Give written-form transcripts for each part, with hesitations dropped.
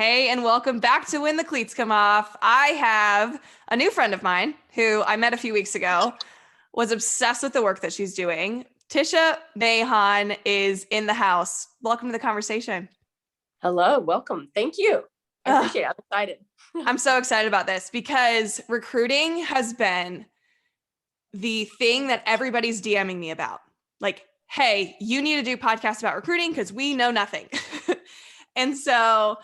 Hey, and welcome back to When the Cleats Come Off. I have a new friend of mine who I met a few weeks ago, was obsessed with the work that she's doing. Tisha Mayhon is in the house. Welcome to the conversation. Hello, welcome. Thank you. I appreciate it. I'm excited. I'm so excited about this because recruiting has been the thing that everybody's DMing me about. Like, hey, you need to do podcasts about recruiting because we know nothing. And so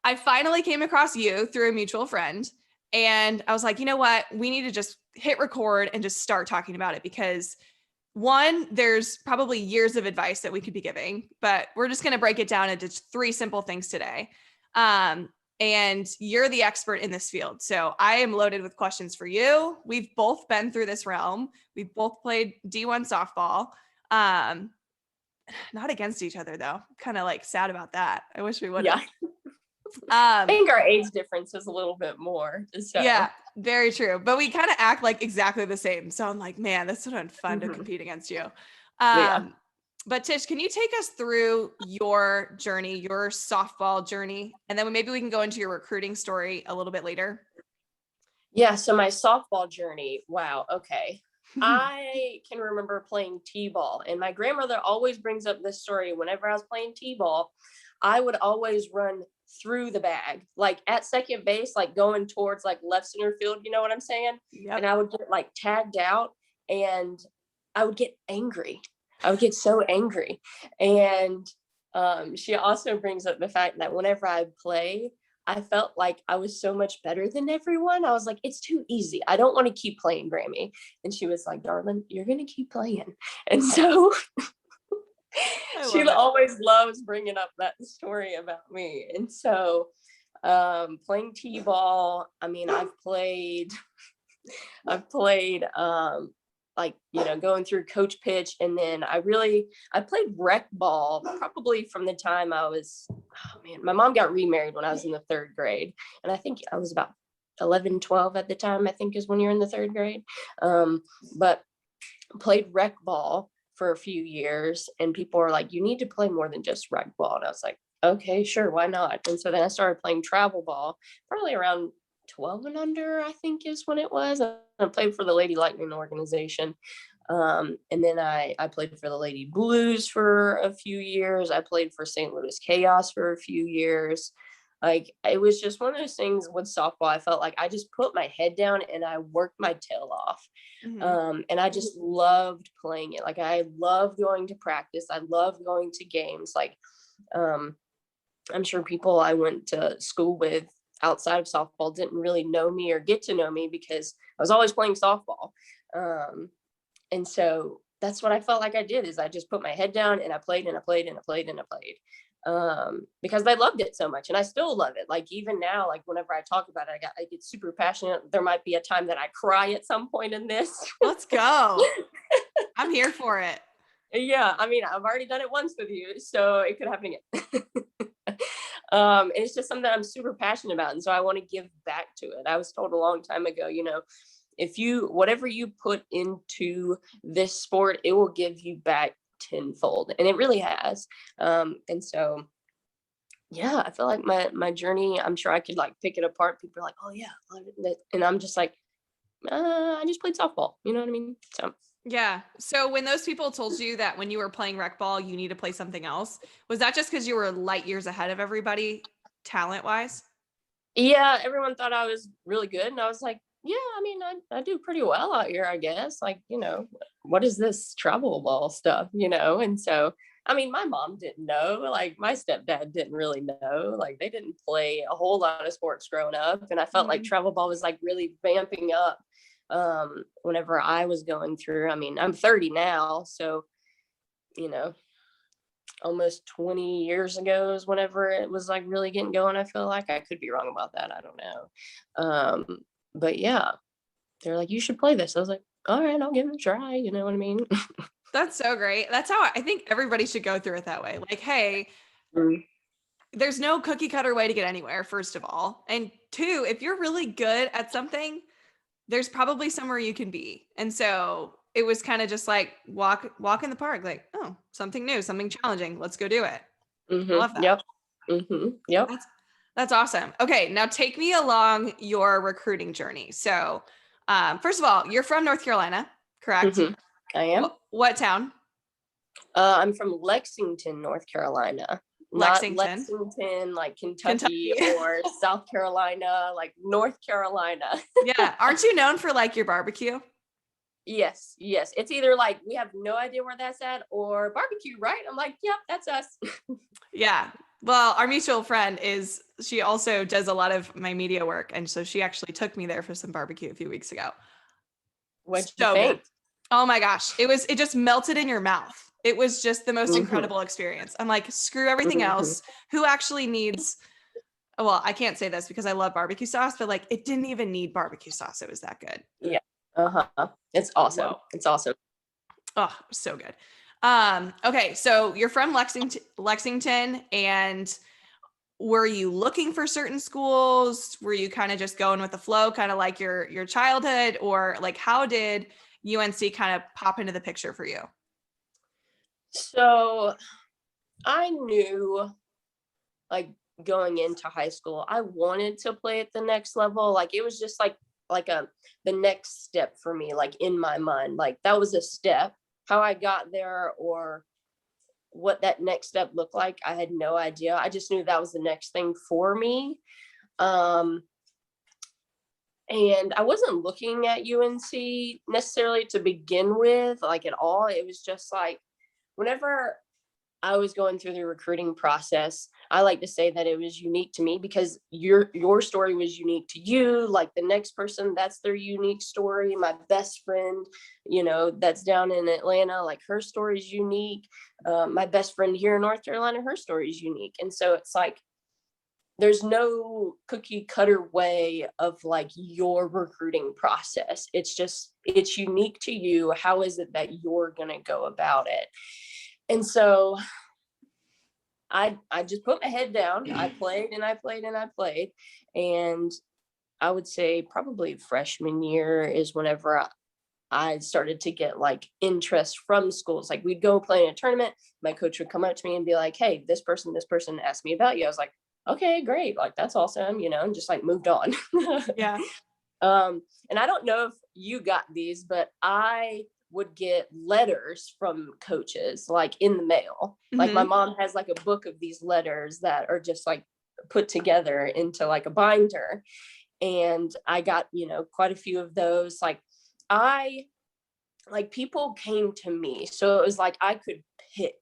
I finally came across you through a mutual friend. And I was like, you know what? We need to just hit record and just start talking about it because one, there's probably years of advice that we could be giving, but we're just going to break it down into three simple things today. And you're the expert in this field. So I am loaded with questions for you. We've both been through this realm. We've both played D1 softball. Not against each other though. Kind of like sad about that. I wish we would have. Yeah. I think our age difference is a little bit more. So. Yeah, very true. But we kind of act like exactly the same. So I'm like, man, this would have been fun to compete against you. Yeah. But Tish, can you take us through your journey, your softball journey? And then maybe we can go into your recruiting story a little bit later. Yeah. So my softball journey. Wow. Okay. I can remember playing t-ball, and my grandmother always brings up this story. Whenever I was playing t-ball, I would always run through the bag, like at second base, like going towards like left center field. You know what I'm saying? Yep. And I would get like tagged out, and I would get angry. I would get so angry. And she also brings up the fact that whenever I play, I felt like I was so much better than everyone. I was like, it's too easy. I don't want to keep playing, Grammy. And she was like, darling, you're going to keep playing. And so she always loves bringing up that story about me. And so playing t-ball, I mean, I've played like, you know, going through coach pitch. And then I played rec ball probably from the time I was, my mom got remarried when I was in the third grade. And I think I was about 11, 12 at the time, I think is when you're in the third grade. But played rec ball for a few years, and people were like, you need to play more than just rec ball. And I was like, okay, sure, why not? And so then I started playing travel ball probably around 12 and under, I think is when it was. I played for the Lady Lightning organization. And then I played for the Lady Blues for a few years. I played for St. Louis Chaos for a few years. Like, it was just one of those things with softball. I felt like I just put my head down and I worked my tail off. And I just loved playing it. Like, I loved going to practice. I loved going to games. Like, I'm sure people I went to school with outside of softball didn't really know me or get to know me because I was always playing softball. And so that's what I felt like I did, is I just put my head down and I played and I played and I played and I played. Because I loved it so much, and I still love it. Like, even now, like whenever I talk about it, I get super passionate. There might be a time that I cry at some point in this. Let's go. I'm here for it. Yeah, I mean, I've already done it once with you, so it could happen again. It's just something I'm super passionate about, and so I want to give back to it. I was told a long time ago, you know, whatever you put into this sport, it will give you back tenfold, and it really has. And so yeah, I feel like my journey, I'm sure I could like pick it apart. People are like, oh yeah, and I'm just like, I just played softball, you know what I mean? So yeah. So when those people told you that when you were playing rec ball, you need to play something else, was that just because you were light years ahead of everybody talent wise? yeah, everyone thought I was really good, and I was like, yeah, I mean, I do pretty well out here, I guess. Like, you know, what is this travel ball stuff, you know? And so, I mean, my mom didn't know, like my stepdad didn't really know, like they didn't play a whole lot of sports growing up. And I felt like travel ball was like really vamping up whenever I was going through. I mean, I'm 30 now, so, you know, almost 20 years ago is whenever it was like really getting going. I feel like I could be wrong about that. I don't know. But yeah, they're like, you should play this. I was like, all right, I'll give it a try. You know what I mean? That's so great. That's how I think everybody should go through it that way. Like, hey, there's no cookie cutter way to get anywhere, first of all. And two, if you're really good at something, there's probably somewhere you can be. And so it was kind of just like walk in the park, like, oh, something new, something challenging. Let's go do it. I love that. Yep. Yep. That's awesome. Okay, now take me along your recruiting journey. So, first of all, you're from North Carolina, correct? I am. What town? I'm from Lexington, North Carolina. Not Lexington, Lexington, like Kentucky Kentucky. or South Carolina, like North Carolina. Yeah. Aren't you known for like your barbecue? Yes. It's either like we have no idea where that's at or barbecue, right? I'm like, yep, that's us. Yeah. Well, our mutual friend she also does a lot of my media work. And so she actually took me there for some barbecue a few weeks ago. What'd you So good. think? Oh my gosh. It just melted in your mouth. It was just the most incredible experience. I'm like, screw everything else. Who actually needs, well, I can't say this because I love barbecue sauce, but like it didn't even need barbecue sauce. It was that good. Yeah. It's awesome. Whoa. It's awesome. Oh, so good. Okay, so you're from Lexington, and were you looking for certain schools? Were you kind of just going with the flow, kind of like your childhood, or like how did UNC kind of pop into the picture for you? So I knew, like, going into high school, I wanted to play at the next level. Like it was just like the next step for me, like in my mind. Like that was a step. How I got there or what that next step looked like, I had no idea. I just knew that was the next thing for me. Um, and I wasn't looking at UNC necessarily to begin with, like at all. It was just like whenever I was going through the recruiting process, I like to say that it was unique to me because your story was unique to you. Like the next person, that's their unique story. My best friend, that's down in Atlanta, like her story is unique. My best friend here in North Carolina, her story is unique. And so it's like, there's no cookie cutter way of like your recruiting process. It's unique to you. How is it that you're going to go about it? And so I just put my head down. I played and I played and I played. And I would say probably freshman year is whenever I started to get like interest from schools. Like we'd go play in a tournament. My coach would come up to me and be like, hey, this person asked me about you. I was like, okay, great. Like that's awesome, and just like moved on. Yeah. And I don't know if you got these, but I would get letters from coaches like in the mail. Like my mom has like a book of these letters that are just like put together into like a binder. And I got, quite a few of those. People came to me. So it was like I could pick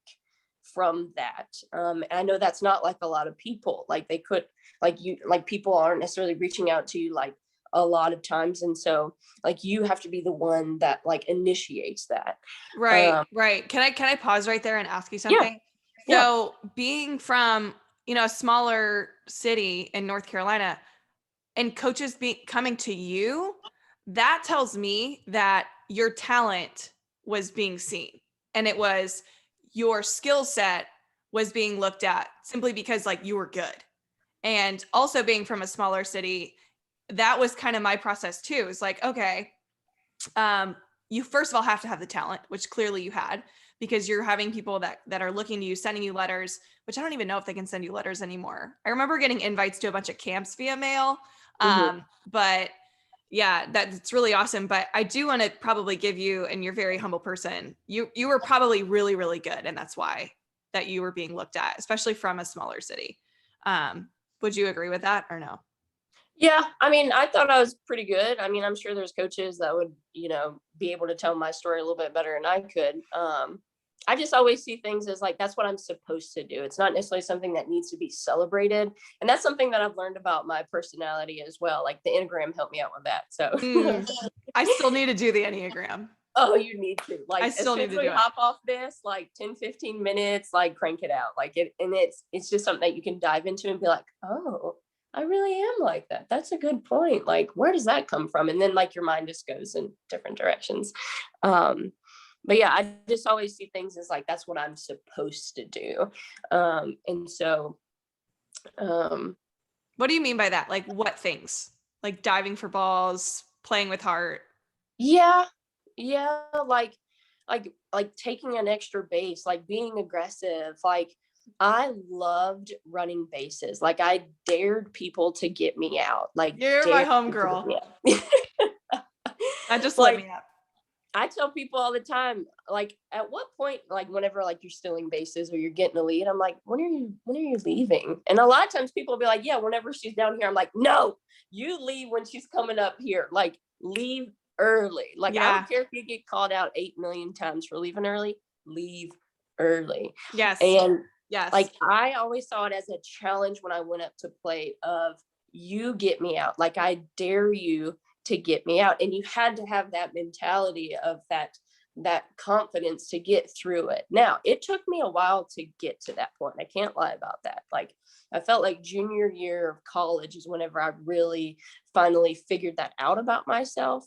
from that. And I know that's not like a lot of people. Like they could, people aren't necessarily reaching out to you like a lot of times, and so like you have to be the one that like initiates that. Right. Can I pause right there and ask you something? So being from a smaller city in North Carolina and coaches coming to you, that tells me that your talent was being seen, and it was your skill set was being looked at simply because like you were good. And also being from a smaller city, that was kind of my process too. It's like, okay, you first of all have to have the talent, which clearly you had, because you're having people that are looking to you, sending you letters, which I don't even know if they can send you letters anymore. I remember getting invites to a bunch of camps via mail. But yeah, that's really awesome. But I do want to probably give you, and you're a very humble person, you were probably really, really good. And that's why that you were being looked at, especially from a smaller city. Would you agree with that or no? Yeah, I mean, I thought I was pretty good. I mean, I'm sure there's coaches that would, be able to tell my story a little bit better than I could. I just always see things as like, that's what I'm supposed to do. It's not necessarily something that needs to be celebrated. And that's something that I've learned about my personality as well. Like the Enneagram helped me out with that. So I still need to do the Enneagram. Oh, you need to. Like, I still need to do it. Hop off this, like 10, 15 minutes, like crank it out. Like it's just something that you can dive into and be like, oh, I really am like that. That's a good point. Like, where does that come from? And then like your mind just goes in different directions. But yeah, I just always see things as like, that's what I'm supposed to do. And so. What do you mean by that? Like what things? Like diving for balls, playing with heart? Yeah, like taking an extra base, like being aggressive, like I loved running bases. Like I dared people to get me out. Like You're my dared homegirl. people to get me out. That just lit Like me up. I tell people all the time, like at what point, like whenever like you're stealing bases or you're getting a lead, I'm like, when are you leaving? And a lot of times people will be like, yeah, whenever she's down here. I'm like, no, you leave when she's coming up here. Like leave early. Like I Yeah. don't care if you get called out 8 million times for leaving early, leave early. Yes. And Yes. like I always saw it as a challenge when I went up to play of you get me out. Like I dare you to get me out. And you had to have that mentality of that confidence to get through it. Now, it took me a while to get to that point. I can't lie about that. Like I felt like junior year of college is whenever I really finally figured that out about myself.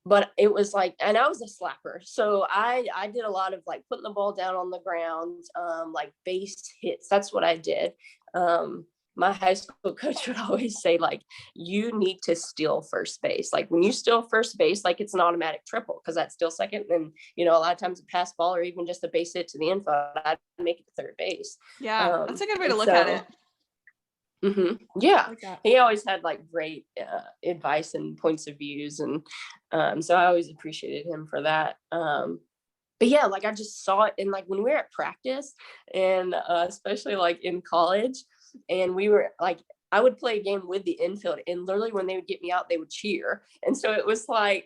But it was like, and I was a slapper. So I did a lot of like putting the ball down on the ground, like base hits. That's what I did. My high school coach would always say, like, you need to steal first base. Like when you steal first base, like it's an automatic triple because that's still second. And, a lot of times a pass ball or even just a base hit to the infield, I'd make it to third base. Yeah. That's a good way to look at it. Yeah, Like that. he always had like great advice and points of views, and so I always appreciated him for that. But yeah, like I just saw it in like when we were at practice, and especially like in college, and we were like I would play a game with the infield, and literally when they would get me out, they would cheer, and so it was like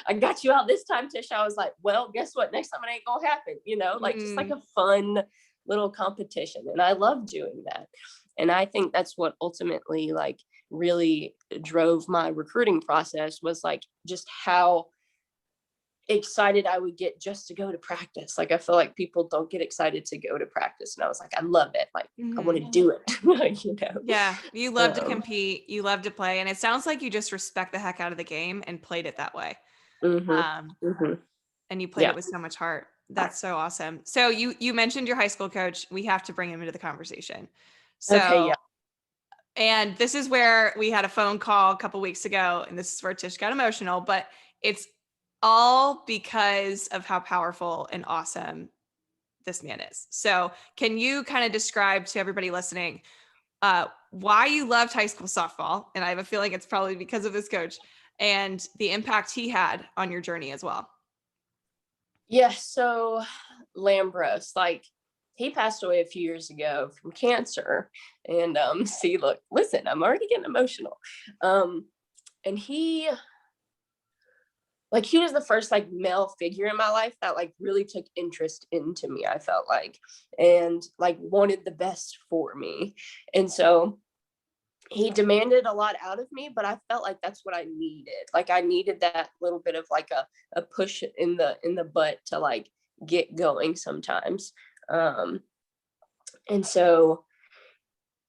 I got you out this time, Tish. I was like, well, guess what? Next time it ain't gonna happen, like just like a fun little competition, and I love doing that. And I think that's what ultimately like really drove my recruiting process was like just how excited I would get just to go to practice. Like I feel like people don't get excited to go to practice. And I was like, I love it. Like I want to do it. Yeah. You love to compete. You love to play. And it sounds like you just respect the heck out of the game and played it that way. And you played it with so much heart. That's so awesome. So you mentioned your high school coach. We have to bring him into the conversation. So, okay, yeah. And this is where we had a phone call a couple weeks ago, and this is where Tish got emotional, but it's all because of how powerful and awesome this man is. So can you kind of describe to everybody listening why you loved high school softball? And I have a feeling it's probably because of this coach and the impact he had on your journey as well. Yeah, so Lambros, like he passed away a few years ago from cancer. And see, look, listen, I'm already getting emotional. And he was the first like male figure in my life that like really took interest into me, I felt like, and like wanted the best for me. And so he demanded a lot out of me, but I felt like that's what I needed. Like I needed that little bit of like a push in the butt to like get going sometimes. And so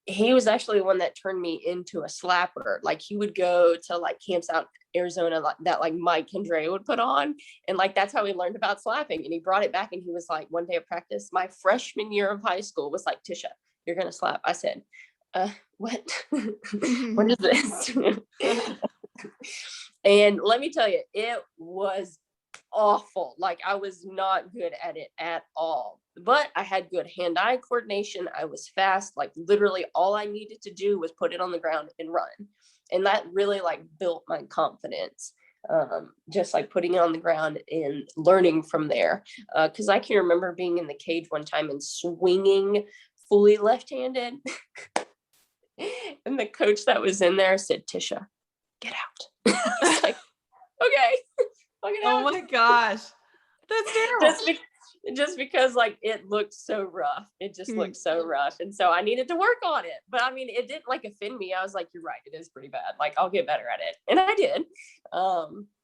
he was actually the one that turned me into a slapper. Like he would go to like camps out Arizona that like Mike Kendra would put on. And like, that's how he learned about slapping. And he brought it back and he was like, one day of practice, my freshman year of high school was like, Tisha, you're going to slap. I said, what? What is this? And let me tell you, it was awful. Like I was not good at it at all, but I had good hand-eye coordination. I was fast. Like literally all I needed to do was put it on the ground and run. And that really like built my confidence. Just like putting it on the ground and learning from there. Cause I can remember being in the cage one time and swinging fully left-handed. And the coach that was in there said, Tisha, get out. I was like, okay. Oh my gosh. That's terrible. Just because like it looked so rough. It just looked so rough. And so I needed to work on it. But I mean, it didn't like offend me. I was like, you're right. It is pretty bad. Like I'll get better at it. And I did.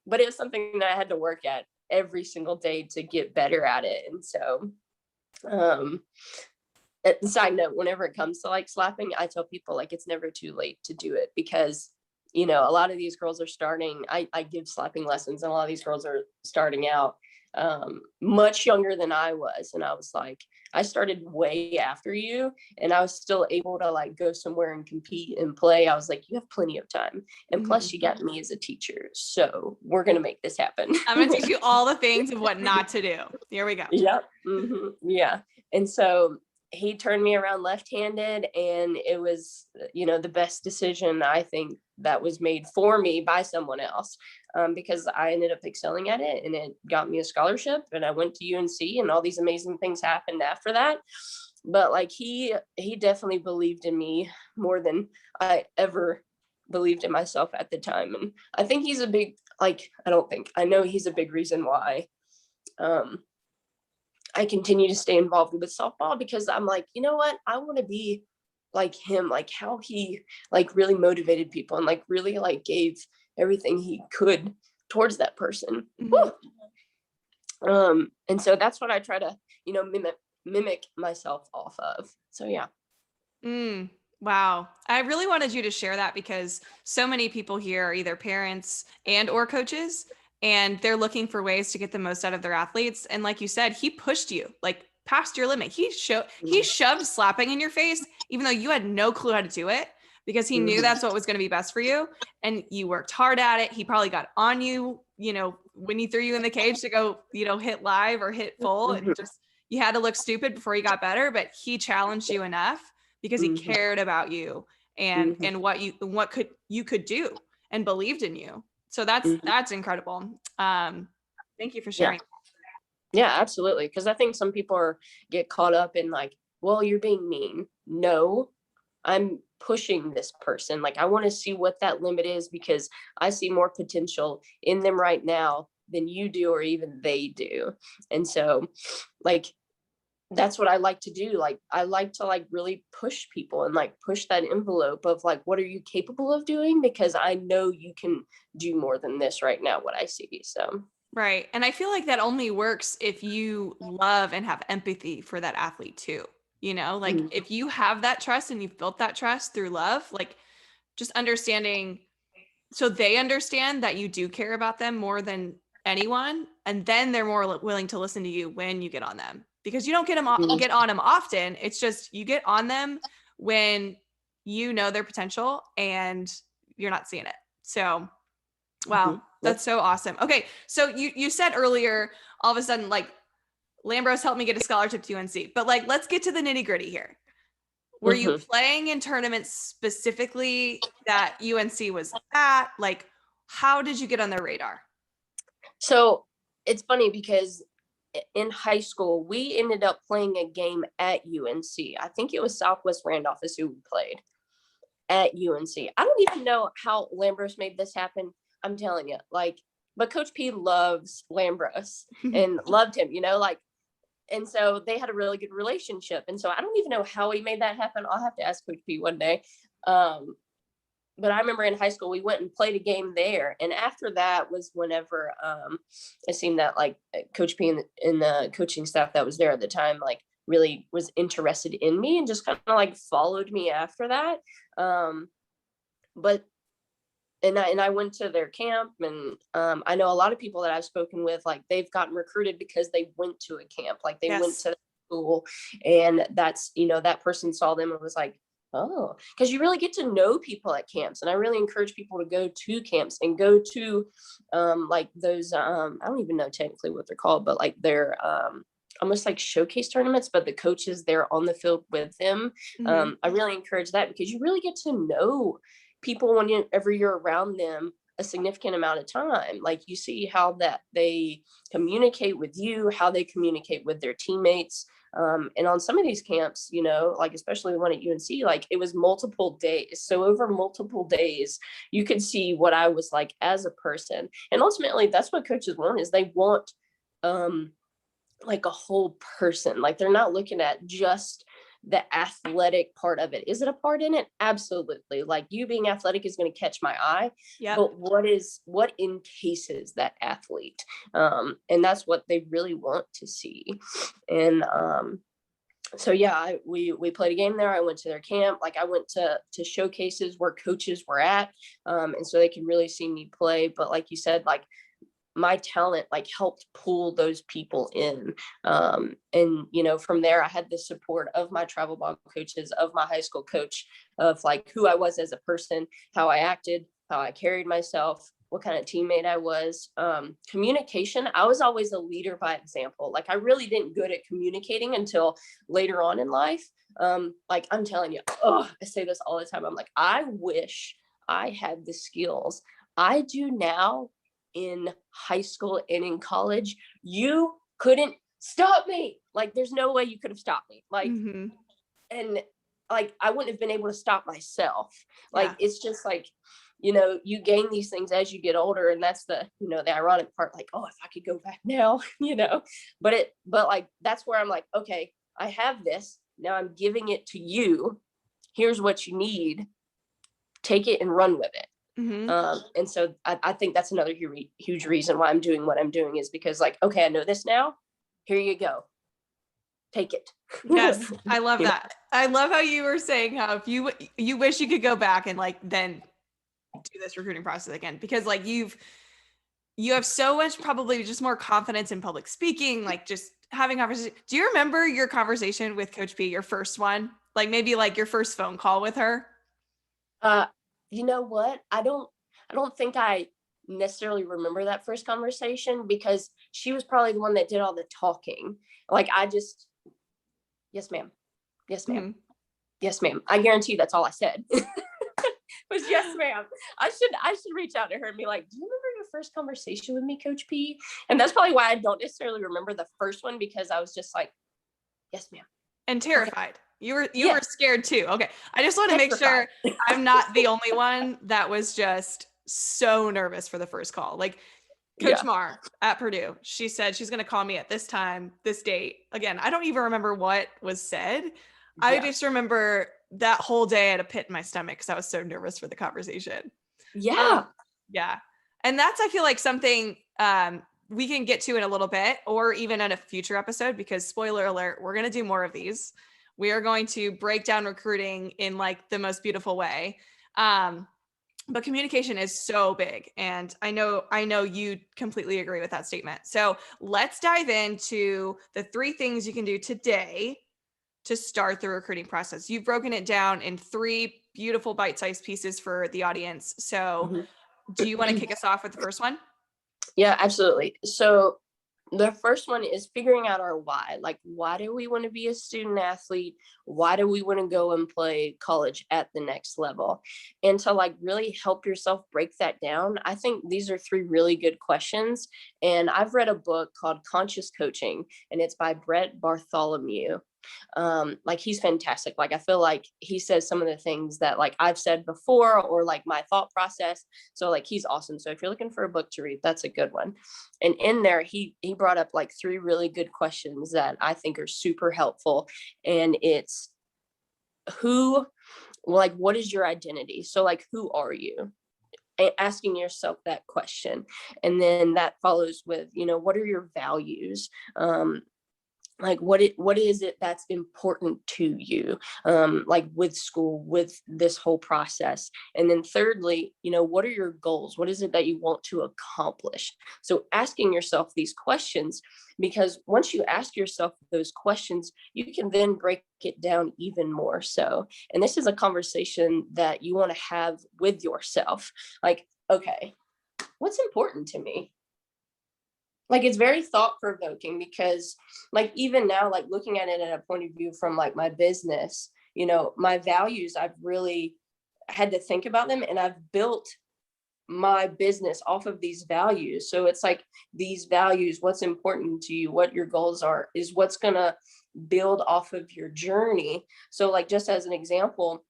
But it was something that I had to work at every single day to get better at it. And so, side note, whenever it comes to like slapping, I tell people like it's never too late to do it because a lot of these girls are starting. I give slapping lessons, and a lot of these girls are starting out much younger than I was. And I was like, I started way after you, and I was still able to like go somewhere and compete and play. I was like, you have plenty of time. And plus you got me as a teacher. So we're going to make this happen. I'm going to teach you all the things of what not to do. Here we go. Yep. Yeah. And so he turned me around left-handed, and it was, the best decision I think that was made for me by someone else, because I ended up excelling at it, and it got me a scholarship, and I went to UNC, and all these amazing things happened after that. But like he definitely believed in me more than I ever believed in myself at the time. And I think he's a big, I know he's a big reason why I continue to stay involved with softball, because I'm like, you know what? I want to be like him, like how he like really motivated people and like really like gave everything he could towards that person. And so that's what I try to, mimic myself off of. So yeah. Wow. I really wanted you to share that, because so many people here are either parents and or coaches, and they're looking for ways to get the most out of their athletes. And like you said, he pushed you like past your limit. He shoved slapping in your face, even though you had no clue how to do it, because he knew that's what was going to be best for you. And you worked hard at it. He probably got on you, when he threw you in the cage to go, hit live or hit full, and just, you had to look stupid before you got better, but he challenged you enough because he cared about you and what you could do and believed in you. So that's incredible. Thank you for sharing. Yeah, absolutely. Because I think some people get caught up in like, well, you're being mean. No, I'm pushing this person. Like, I want to see what that limit is, because I see more potential in them right now than you do, or even they do. And so like, that's what I like to do. Like, I like to like really push people and like push that envelope of like, what are you capable of doing? Because I know you can do more than this right now, what I see. So. Right. And I feel like that only works if you love and have empathy for that athlete too. Like if you have that trust and you've built that trust through love, like just understanding, so they understand that you do care about them more than anyone. And then they're more willing to listen to you when you get on them, because you don't get on them often. It's just, you get on them when you know their potential and you're not seeing it. So, wow, that's so awesome. Okay. So you said earlier, all of a sudden, like, Lambros helped me get a scholarship to UNC, but like, let's get to the nitty gritty here. Were you playing in tournaments specifically that UNC was at? Like, how did you get on their radar? So it's funny, because in high school, we ended up playing a game at UNC. I think it was Southwest Randolph is who we played at UNC. I don't even know how Lambros made this happen. I'm telling you, like, but Coach P loves Lambros and loved him, and so they had a really good relationship. And so I don't even know how he made that happen. I'll have to ask Coach P one day. But I remember in high school, we went and played a game there. And after that was whenever it seemed that like Coach P and the coaching staff that was there at the time, like really was interested in me and just kind of like followed me after that. And I went to their camp, and I know a lot of people that I've spoken with, like they've gotten recruited because they went to a camp, like they went to school, and that's, that person saw them and was like, oh, because you really get to know people at camps. And I really encourage people to go to camps and go to like those, I don't even know technically what they're called, but like they're almost like showcase tournaments, but the coaches there on the field with them. I really encourage that, because you really get to know people whenever you're around them a significant amount of time. Like, you see how that they communicate with you, how they communicate with their teammates. And on some of these camps, like especially the one at UNC, like it was multiple days. So over multiple days, you could see what I was like as a person. And ultimately, that's what coaches want, is they want like a whole person. Like, they're not looking at just the athletic part of it. Is it a part in it? Absolutely. Like, you being athletic is going to catch my eye. But what encases that athlete? And that's what they really want to see. And so yeah, we played a game there. I went to their camp. Like, I went to showcases where coaches were at, and so they could really see me play. But like you said, like my talent like helped pull those people in. And, you know, from there, I had the support of my travel ball coaches, of my high school coach, of like who I was as a person, how I acted, how I carried myself, what kind of teammate I was. Communication, I was always a leader by example. Like I really didn't good at communicating until later on in life. Like I'm telling you, I say this all the time. I'm like, I wish I had the skills I do now in high school and in college. You couldn't stop me. Like there's no way you could have stopped me. Like, and like I wouldn't have been able to stop myself. Like it's just like, you know, you gain these things as you get older, and that's the, you know, the ironic part, like, oh, if I could go back now, you know, but like that's where I'm like, okay, I have this now, I'm giving it to you, here's what you need, take it and run with it. And so I think that's another huge reason why I'm doing what I'm doing, is because like, okay, I know this now, here you go, take it. Yes, I love that. I love how you were saying how if you wish you could go back and like then do this recruiting process again, because like you have so much, probably just more confidence in public speaking, like just having conversation. Do you remember your conversation with Coach P, your first one, like maybe like your first phone call with her? You know what? I don't think I necessarily remember that first conversation, because she was probably the one that did all the talking. Like I just, yes, ma'am. Yes, ma'am. Yes, ma'am. I guarantee that's all I said. Was yes, ma'am. I should reach out to her and be like, do you remember your first conversation with me, Coach P? And that's probably why I don't necessarily remember the first one, because I was just like, yes, ma'am. And terrified. Okay. You were Yes. scared too. Okay. I just want to make sure I'm not the only one that was just so nervous for the first call. Like Coach Mar at Purdue, she said she's going to call me at this time, this date. Again, I don't even remember what was said. I just remember that whole day I had a pit in my stomach because I was so nervous for the conversation. Yeah. And that's, I feel like, something we can get to in a little bit, or even in a future episode, because spoiler alert, we're going to do more of these. We are going to break down recruiting in like the most beautiful way. But communication is so big. And I know you completely agree with that statement. So let's dive into the 3 things you can do today to start the recruiting process. You've broken it down in 3 beautiful bite-sized pieces for the audience. So do you want to kick us off with the first one? Yeah, absolutely. So the first one is figuring out our why. Like, why do we want to be a student athlete? Why do we want to go and play college at the next level? And to like really help yourself break that down, I think these are 3 really good questions. And I've read a book called Conscious Coaching, and it's by Brett Bartholomew. Like he's fantastic. Like I feel like he says some of the things that like I've said before, or like my thought process. So like he's awesome. So if you're looking for a book to read, that's a good one. And in there, he brought up like 3 really good questions that I think are super helpful. And it's what is your identity? So like, who are you? Asking yourself that question. And then that follows with, what are your values? Like what is it that's important to you, like with school, with this whole process? And then thirdly, what are your goals? What is it that you want to accomplish? So asking yourself these questions, because once you ask yourself those questions, you can then break it down even more so. And this is a conversation that you want to have with yourself. Like, okay, what's important to me? Like, it's very thought provoking, because like, even now, like looking at it at a point of view from like my business, my values, I've really had to think about them, and I've built my business off of these values. So it's like these values, what's important to you, what your goals are, is what's going to build off of your journey. So like, just as an example,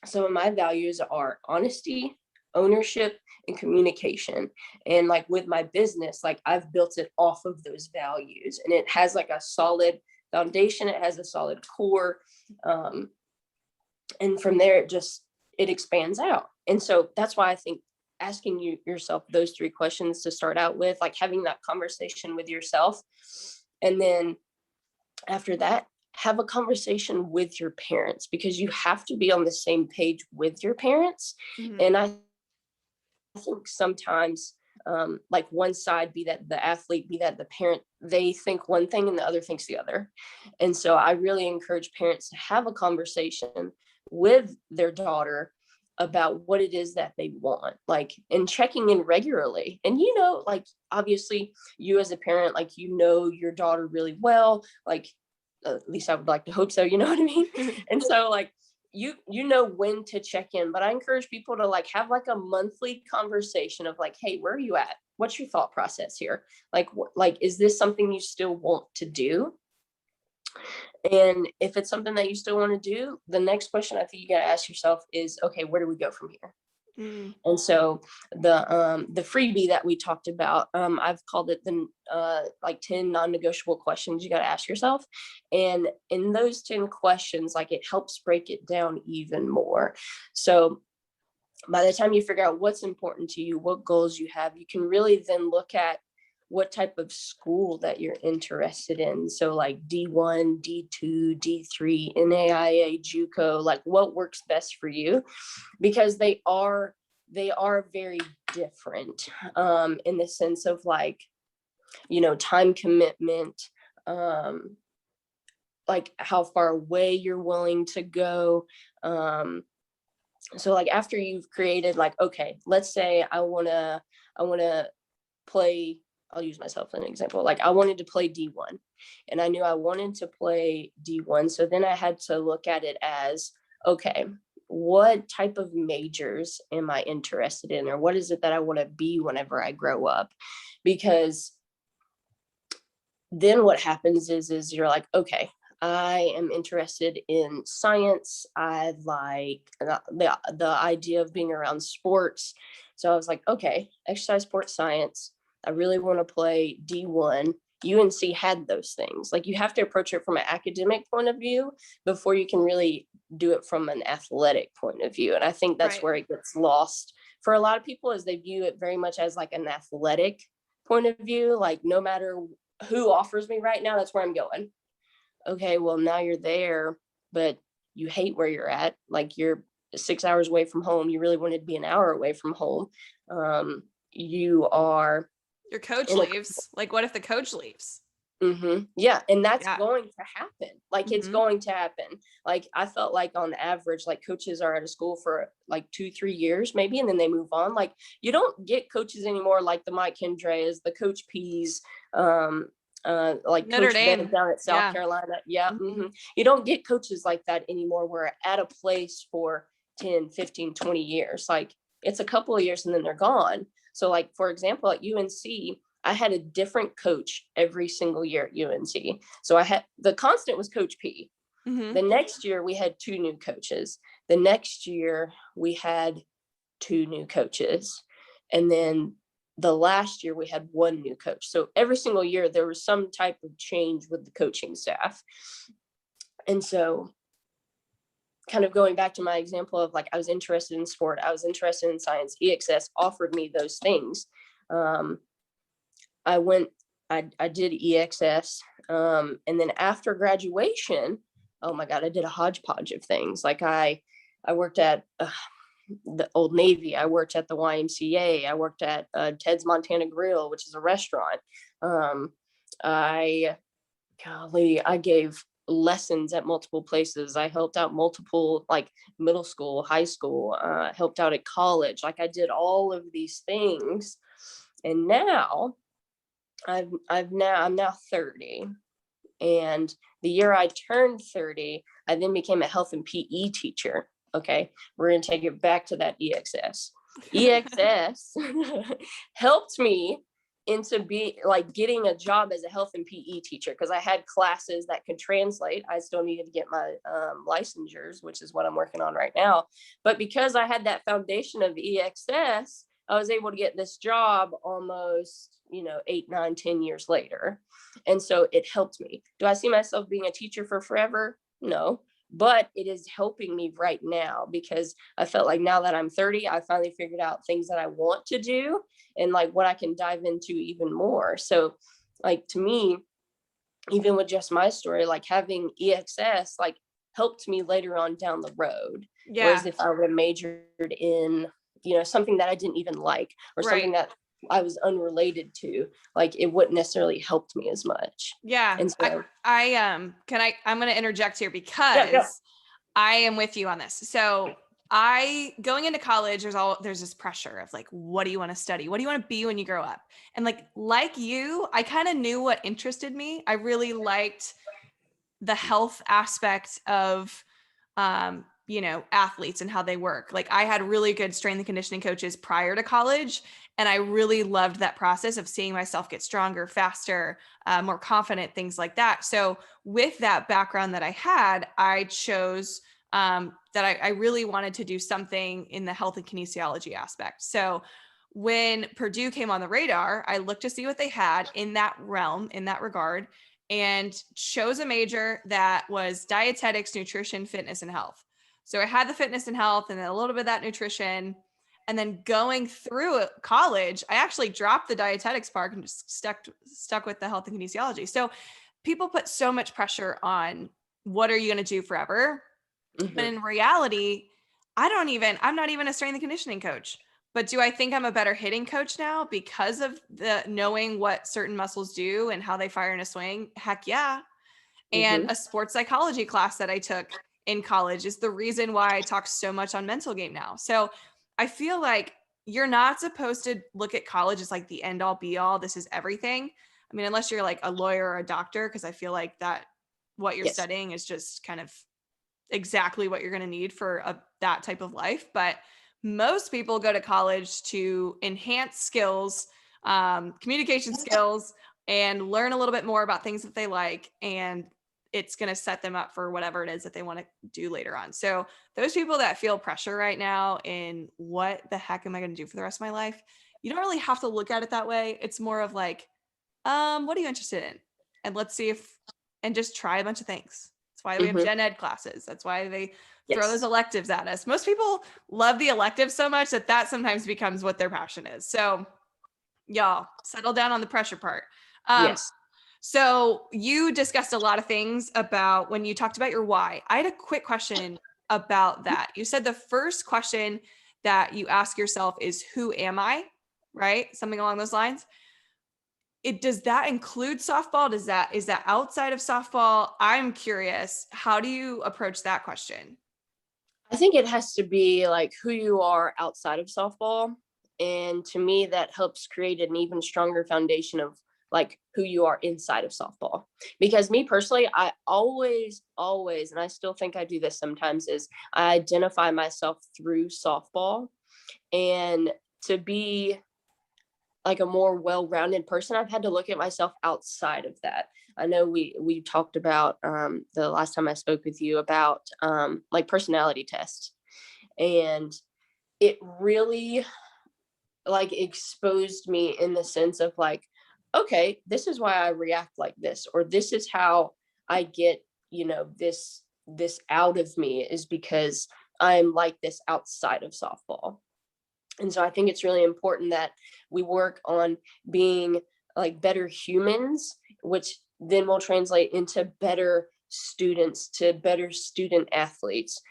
some of my values are honesty, ownership, and communication. And like with my business, like I've built it off of those values, and it has like a solid foundation. It has a solid core. And from there, it expands out. And so that's why I think asking yourself those 3 questions to start out with, like having that conversation with yourself. And then after that, have a conversation with your parents, because you have to be on the same page with your parents. And I think sometimes like one side, be that the athlete, be that the parent, they think one thing and the other thinks the other. And so I really encourage parents to have a conversation with their daughter about what it is that they want, like, and checking in regularly. And, you know, like, obviously you as a parent, like, you know, your daughter really well, like, at least I would like to hope so, you know what I mean? And so, like, you know when to check in, but I encourage people to, like, have like a monthly conversation of like, hey, where are you at? What's your thought process here? Like, like, is this something you still want to do? And if it's something that you still want to do, the next question I think you got to ask yourself is, okay, where do we go from here? And so the freebie that we talked about, I've called it the like 10 non-negotiable questions you got to ask yourself. And in those 10 questions, like, it helps break it down even more. So by the time you figure out what's important to you, what goals you have, you can really then look at what type of school that you're interested in. So like D1, D2, D3, NAIA, JUCO, like what works best for you, because they are very different in the sense of, like, you know, time commitment, like how far away you're willing to go. So like after you've created, like, okay, let's say I want to play, I'll use myself as an example. Like, I wanted to play D1 and I knew I wanted to play D1. So then I had to look at it as, okay, what type of majors am I interested in? Or what is it that I want to be whenever I grow up? Because then what happens is you're like, okay, I am interested in science. I like the idea of being around sports. So I was like, okay, exercise, sports, science. I really want to play D1. UNC had those things. Like, you have to approach it from an academic point of view before you can really do it from an athletic point of view. And I think that's where it gets lost for a lot of people, is they view it very much as like an athletic point of view. Like, no matter who offers me right now, that's where I'm going. Okay, well, now you're there, but you hate where you're at. Like, you're 6 hours away from home. You really wanted to be an hour away from home. Your coach leaves. Like, what if the coach leaves? Yeah. And that's going to happen. Like, it's Mhm. going to happen. Like, I felt like on average, like, coaches are at a school for like 2-3 years maybe, and then they move on. Like, you don't get coaches anymore like the Mike Kendras, the Coach P's, like Notre Coach Dame. Ben down at South Carolina. You don't get coaches like that anymore. We're at a place for 10, 15, 20 years. Like, it's a couple of years and then they're gone. So, like, for example, at UNC, I had a different coach every single year at UNC. So I had, the constant was Coach P. The next year we had 2 new coaches. The next year we had 2 new coaches. And then the last year we had 1 new coach. So every single year there was some type of change with the coaching staff. And so, kind of going back to my example of, like, I was interested in sport, I was interested in science, EXS offered me those things. I did EXS. And then after graduation, oh my God, I did a hodgepodge of things. Like, I worked at the Old Navy. I worked at the YMCA. I worked at Ted's Montana Grill, which is a restaurant. I gave lessons at multiple places. I helped out multiple, like, middle school, high school, helped out at college. Like, I did all of these things. And now I'm now 30. And the year I turned 30, I then became a health and PE teacher. Okay, we're going to take it back to that EXS. EXS helped me into getting a job as a health and PE teacher, because I had classes that could translate. I still needed to get my licensures, which is what I'm working on right now. But because I had that foundation of EXS, I was able to get this job almost, 8, 9, 10 years later. And so it helped me. Do I see myself being a teacher for forever? No. But it is helping me right now, because I felt like now that I'm 30, I finally figured out things that I want to do and, like, what I can dive into even more. So, like, to me, even with just my story, like, having EXS, like, helped me later on down the road. Whereas if I would have majored in, something that I didn't even like, or something that I was unrelated to, like it wouldn't necessarily helped me as much. Yeah. And so I'm going to interject here because yeah. I am with you on this. So going into college, there's this pressure of like, what do you want to study? What do you want to be when you grow up? And like you, I kind of knew what interested me. I really liked the health aspect of, athletes and how they work. Like I had really good strength and conditioning coaches prior to college. And I really loved that process of seeing myself get stronger, faster, more confident, things like that. So with that background that I had, I chose that I really wanted to do something in the health and kinesiology aspect. So when Purdue came on the radar, I looked to see what they had in that realm, in that regard, and chose a major that was dietetics, nutrition, fitness, and health. So I had the fitness and health and then a little bit of that nutrition. And then going through college, I actually dropped the dietetics part and just stuck with the health and kinesiology. So people put so much pressure on what are you going to do forever? Mm-hmm. But in reality, I'm not even a strength and conditioning coach. But do I think I'm a better hitting coach now because of the knowing what certain muscles do and how they fire in a swing? Heck yeah. And Mm-hmm. a sports psychology class that I took in college is the reason why I talk so much on mental game now. So I feel like you're not supposed to look at college as like the end all be all. This is everything. I mean, unless you're like a lawyer or a doctor, because I feel like that what you're Yes. studying is just kind of exactly what you're going to need for that type of life. But most people go to college to enhance skills, communication skills, and learn a little bit more about things that they like. And it's going to set them up for whatever it is that they want to do later on. So those people that feel pressure right now in what the heck am I going to do for the rest of my life? You don't really have to look at it that way. It's more of like, what are you interested in? And let's see and just try a bunch of things. That's why we have Mm-hmm. gen ed classes. That's why they throw Yes. those electives at us. Most people love the electives so much that sometimes becomes what their passion is. So y'all settle down on the pressure part. Yes. So you discussed a lot of things about when you talked about your why. I had a quick question about that. You said the first question that you ask yourself is, who am I? Right? Something along those lines. Does that include softball? Is that outside of softball? I'm curious. How do you approach that question? I think it has to be like who you are outside of softball. And to me, that helps create an even stronger foundation of like who you are inside of softball. Because me personally, I always, and I still think I do this sometimes, is I identify myself through softball. And to be like a more well-rounded person, I've had to look at myself outside of that. I know we talked about the last time I spoke with you about like personality tests, and it really like exposed me in the sense of like, okay, this is why I react like this, or this is how I get, this out of me, is because I'm like this outside of softball. And so I think it's really important that we work on being like better humans, which then will translate into better students, to better student athletes.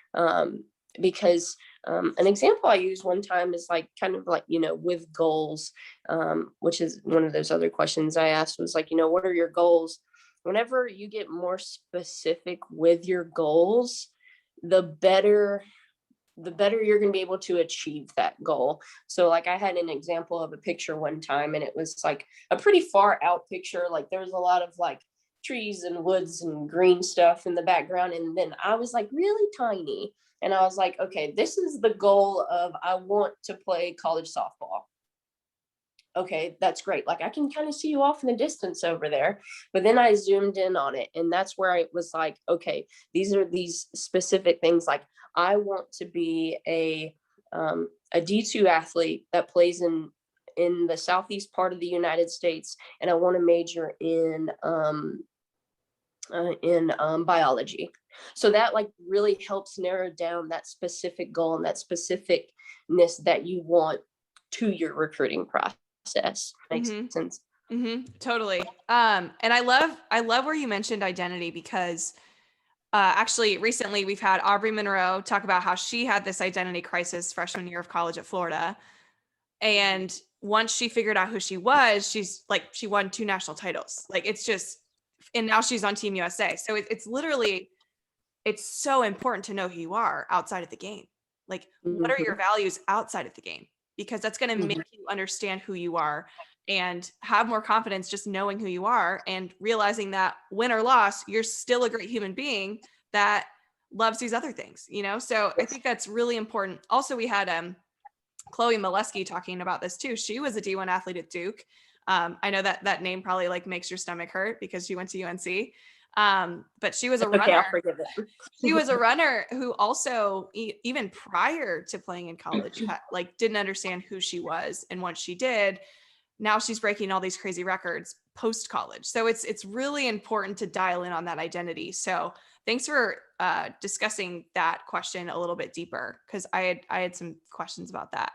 Because an example I used one time is like kind of like, with goals, which is one of those other questions I asked was like, what are your goals? Whenever you get more specific with your goals, the better you're going to be able to achieve that goal. So like I had an example of a picture one time, and it was like a pretty far out picture. Like there was a lot of like trees and woods and green stuff in the background. And then I was like really tiny. And I was like, okay, this is the goal of, I want to play college softball. Okay, that's great. Like I can kind of see you off in the distance over there. But then I zoomed in on it, and that's where it was like, okay, these are these specific things. Like I want to be a D2 athlete that plays in the southeast part of the United States, and I want to major in biology. So that like really helps narrow down that specific goal and that specificness that you want to your recruiting process. Makes sense. Totally. And I love where you mentioned identity, because actually recently we've had Aubrey Monroe talk about how she had this identity crisis freshman year of college at Florida. And once she figured out who she was, she won 2 national titles. Like, it's just, and now she's on Team USA. So it's literally, it's so important to know who you are outside of the game. Like, what are your values outside of the game? Because that's going to make you understand who you are and have more confidence just knowing who you are and realizing that win or loss, you're still a great human being that loves these other things, you know? So I think that's really important. Also, we had Chloe Molesky talking about this too. She was a D1 athlete at Duke. I know that name probably like makes your stomach hurt because she went to UNC. But she was a runner. I'll forgive it. She was a runner who also, even prior to playing in college, like didn't understand who she was. And once she did, now she's breaking all these crazy records post college. So it's really important to dial in on that identity. So thanks for discussing that question a little bit deeper, because I had some questions about that.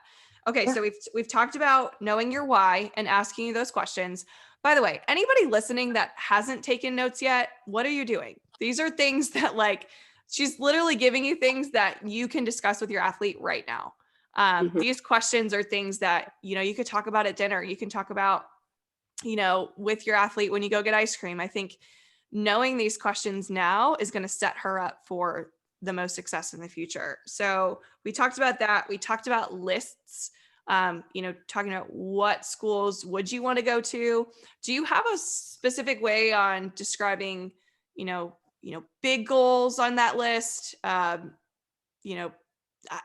Okay, so we've talked about knowing your why and asking you those questions. By the way, anybody listening that hasn't taken notes yet, what are you doing? These are things that, like, she's literally giving you things that you can discuss with your athlete right now. These questions are things that, you know, you could talk about at dinner. You can talk about, you know, with your athlete when you go get ice cream. I think knowing these questions now is going to set her up for the most success in the future. So we talked about that. We talked about lists, you know, talking about what schools would you want to go to? Do you have a specific way on describing, you know, big goals on that list? You know,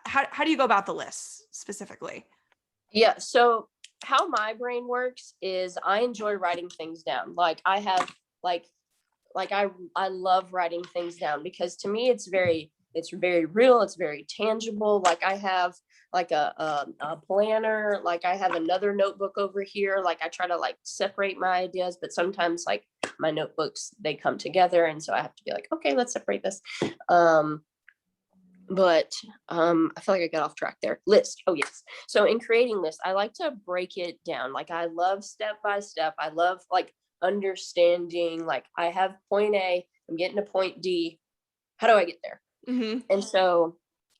how do you go about the list specifically? Yeah. So how my brain works is I enjoy writing things down. Like I have I love writing things down because to me it's very real. It's very tangible. Like I have like a planner, like I have another notebook over here. Like I try to like separate my ideas, but sometimes like my notebooks, they come together. And so I have to be like, okay, let's separate this. But I feel like I got off track there. List. Oh yes. So in creating lists, I like to break it down. Like I love step by step. I love like understanding, like I have point A, I'm getting to point D. How do I get there? And so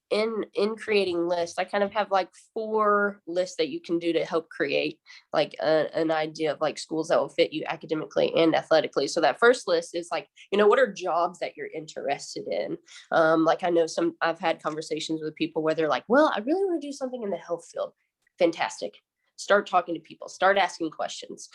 in creating lists, I kind of have like 4 lists that you can do to help create like an idea of like schools that will fit you academically and athletically. So that first list is like, you know, what are jobs that you're interested in? Like I know I've had conversations with people where they're like, well, I really want to do something in the health field. Fantastic. Start talking to people, start asking questions.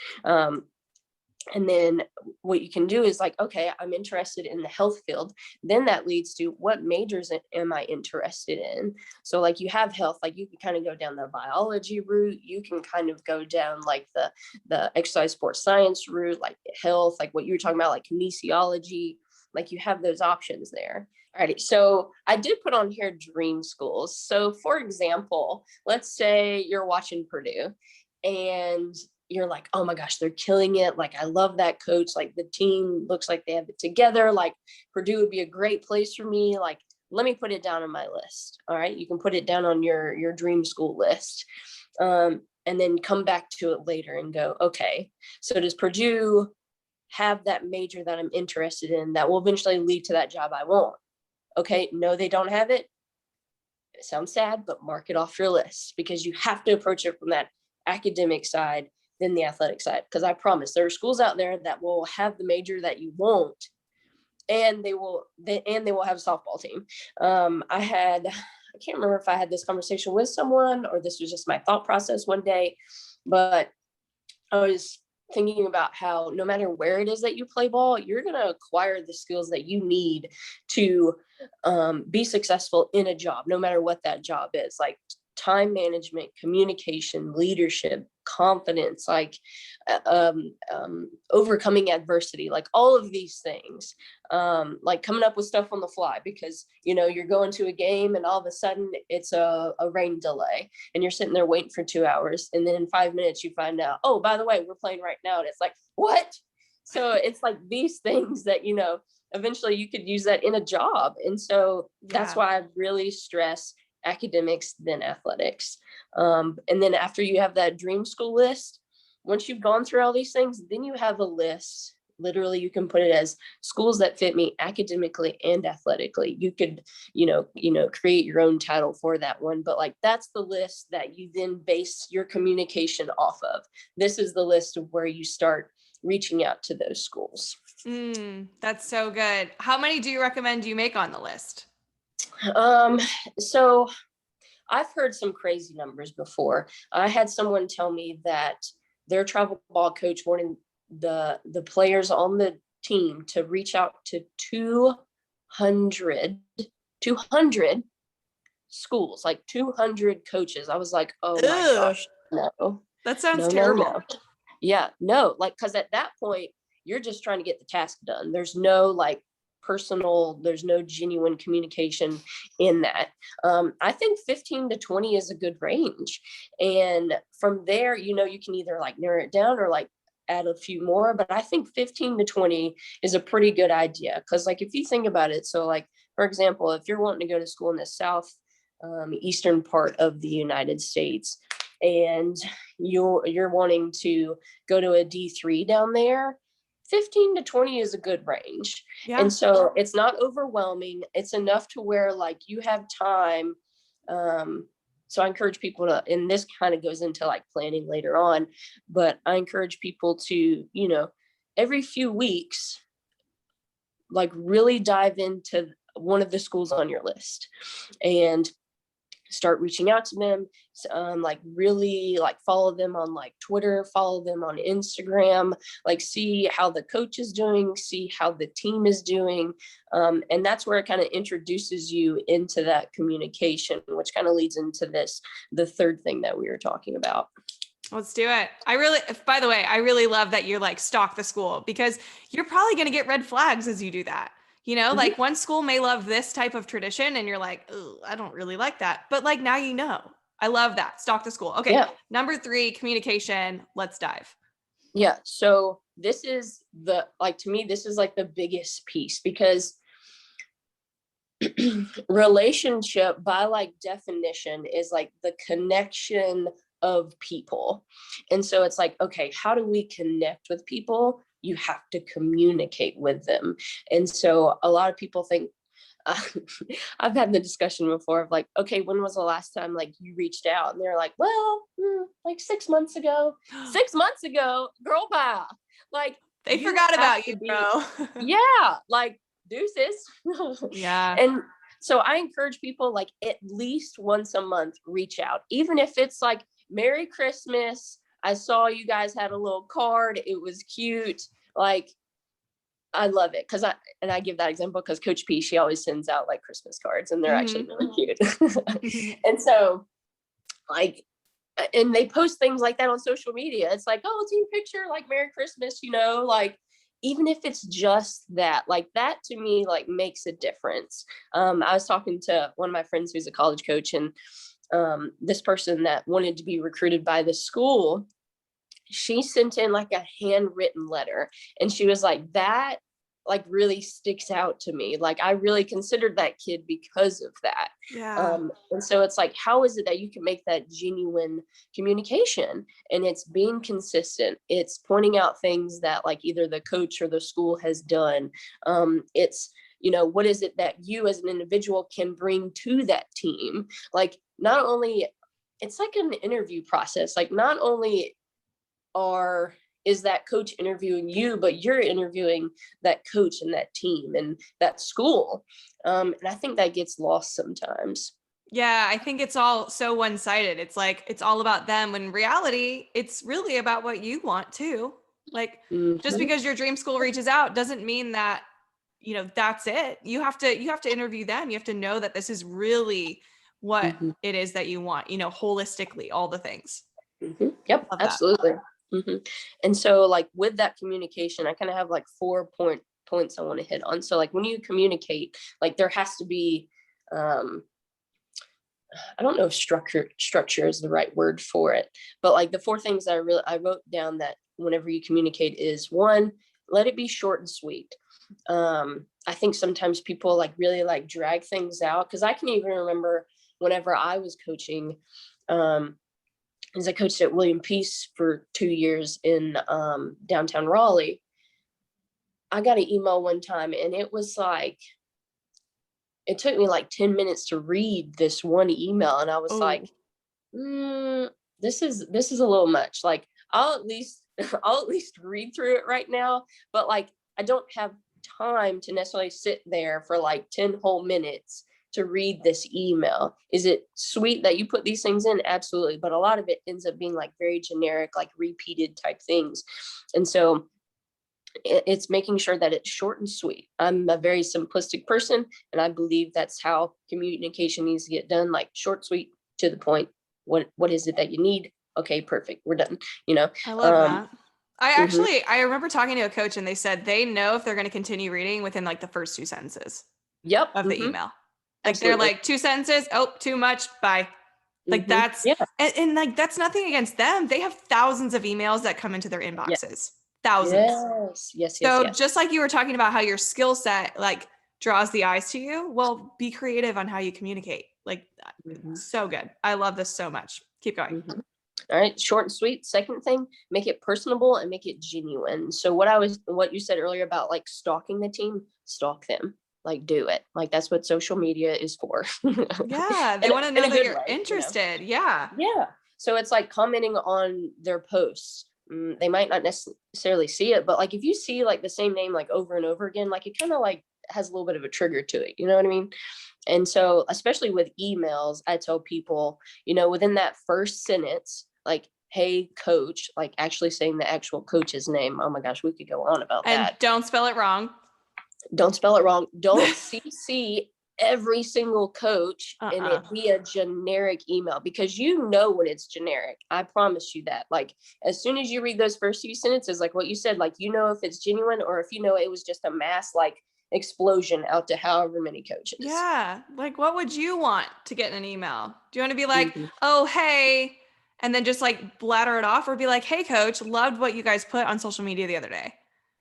And then what you can do is like, okay, I'm interested in the health field. Then that leads to what majors am I interested in? So like you have health, like you can kind of go down the biology route. You can kind of go down like the exercise sports science route, like health, like what you were talking about, like kinesiology, like you have those options there. All right. So I did put on here dream schools. So for example, let's say you're watching Purdue and you're like, oh my gosh, they're killing it. Like, I love that coach. Like the team looks like they have it together. Like Purdue would be a great place for me. Like, let me put it down on my list. All right. You can put it down on your dream school list. And then come back to it later and go, okay, so does Purdue have that major that I'm interested in that will eventually lead to that job I want? Okay. No, they don't have it. It sounds sad, but mark it off your list because you have to approach it from that academic side than the athletic side. Because I promise there are schools out there that will have the major that you want, and they will have a softball team. I can't remember if I had this conversation with someone or this was just my thought process one day, but I was thinking about how no matter where it is that you play ball, you're going to acquire the skills that you need to be successful in a job, no matter what that job is. Like time management, communication, leadership, confidence, like overcoming adversity, like all of these things, like coming up with stuff on the fly, because you know you're going to a game and all of a sudden it's a rain delay and you're sitting there waiting for 2 hours, and then in 5 minutes you find out, oh, by the way, we're playing right now, and it's like, what? So it's like these things that, you know, eventually you could use that in a job. And so that's why I really stress academics then athletics. And then after you have that dream school list, once you've gone through all these things, then you have a list literally you can put it as schools that fit me academically and athletically. You could, create your own title for that one, but like that's the list that you then base your communication off of. This is the list of where you start reaching out to those schools. That's so good. How many do you recommend you make on the list? So I've heard some crazy numbers before. I had someone tell me that their travel ball coach wanted the players on the team to reach out to 200 schools, like 200 coaches. I was like, oh my gosh, no. That sounds no, terrible. No. Yeah, no, like, because at that point, you're just trying to get the task done. There's no like personal, there's no genuine communication in that. I think 15 to 20 is a good range. And from there, you can either like narrow it down or like add a few more, but I think 15 to 20 is a pretty good idea. Because like, if you think about it, so like, for example, if you're wanting to go to school in the south eastern part of the United States, and you're wanting to go to a D3 down there, 15 to 20 is a good range. Yeah. And so it's not overwhelming. It's enough to where like you have time. So I encourage people to, and this kind of goes into like planning later on, but I encourage people to, every few weeks, like really dive into one of the schools on your list and start reaching out to them, like really like follow them on like Twitter, follow them on Instagram, like see how the coach is doing, see how the team is doing. And that's where it kind of introduces you into that communication, which kind of leads into the third thing that we were talking about. Let's do it. By the way, I really love that you're like stalk the school, because you're probably going to get red flags as you do that. Like one school may love this type of tradition and you're like, oh, I don't really like that. But like, now I love that. Stalk the school. Okay. Yeah. Number 3, communication. Let's dive. Yeah. So this is to me, this is like the biggest piece, because relationship by like definition is like the connection of people. And so it's like, okay, how do we connect with people? You have to communicate with them. And so a lot of people think, I've had the discussion before of like, okay, when was the last time like you reached out? And they're like, well, like 6 months ago. 6 months ago, girl, bye. Like they forgot about you, bro. Yeah, like deuces. Yeah. And so I encourage people like at least once a month, reach out, even if it's like, Merry Christmas, I saw you guys had a little card, it was cute. Like, I love it. I give that example because Coach P, she always sends out like Christmas cards, and they're actually really cute. And so like, and they post things like that on social media. It's like, oh, team picture, like Merry Christmas, like, even if it's just that, like that to me, like makes a difference. I was talking to one of my friends who's a college coach, and this person that wanted to be recruited by the school, she sent in like a handwritten letter, and she was like, that like really sticks out to me. Like I really considered that kid because of that. Yeah. And so it's like, how is it that you can make that genuine communication? And it's being consistent. It's pointing out things that like either the coach or the school has done. It's, what is it that you as an individual can bring to that team? Like not only, it's like an interview process. Like not only is that coach interviewing you, but you're interviewing that coach and that team and that school. And I think that gets lost sometimes. Yeah, I think it's all so one-sided. It's like, it's all about them, when in reality, it's really about what you want too. Like just because your dream school reaches out doesn't mean that, that's it. You have to interview them. You have to know that this is really what it is that you want, holistically, all the things. Yep, absolutely. And so like with that communication, I kind of have like 4 points I want to hit on. So like when you communicate, like there has to be, I don't know if structure is the right word for it, but like the 4 things that I wrote down that whenever you communicate is, 1, let it be short and sweet. I think sometimes people like really like drag things out, because I can even remember whenever I was coaching, as I coached at William Peace for 2 years in downtown Raleigh. I got an email one time and it was like, it took me like 10 minutes to read this one email. And I was like, this is a little much. Like, I'll at least I'll at least read through it right now, but like I don't have time to necessarily sit there for like 10 whole minutes to read this email. Is it sweet that you put these things in? Absolutely. But a lot of it ends up being like very generic, like repeated type things. And so it's making sure that it's short and sweet. I'm a very simplistic person, and I believe that's how communication needs to get done, like short, sweet, to the point. What is it that you need? Okay, perfect. We're done. I love that. mhm. I remember talking to a coach and they said they know if they're going to continue reading within like the first 2 sentences Yep. of the email. Like they're Absolutely. like 2 sentences. Oh, too much. Bye. Like that's, Yeah. and like, that's nothing against them. They have thousands of emails that come into their Yeah. inboxes. Thousands. Yes. So just like you were talking about how your skill set like draws the eyes to you, well, be creative on how you communicate. Like so good. I love this so much. Keep going. All right, short and sweet. Second thing, make it personable and make it genuine. So what you said earlier about like stalking the team, stalk them. Like, do it. Like, that's what social media is for. Yeah, they want to know in a that good you're way, interested. Yeah. Yeah. So it's like commenting on their posts. They might not necessarily see it, but like if you see like the same name like over and over again, like it kind of like has a little bit of a trigger to it. You know what I mean? And so, especially with emails, I tell people, within that first sentence, like, hey, coach, like actually saying the actual coach's name. Oh my gosh, we could go on about And that. don't spell it wrong. Don't spell it wrong. Don't CC every single coach and it be a generic email, because when it's generic. I promise you that. Like, as soon as you read those first few sentences, like what you said, like, if it's genuine, or if it was just a mass like explosion out to however many coaches. Yeah. Like, what would you want to get in an email? Do you want to be like, oh, hey, and then just like bladder it off, or be like, hey, coach, loved what you guys put on social media the other day?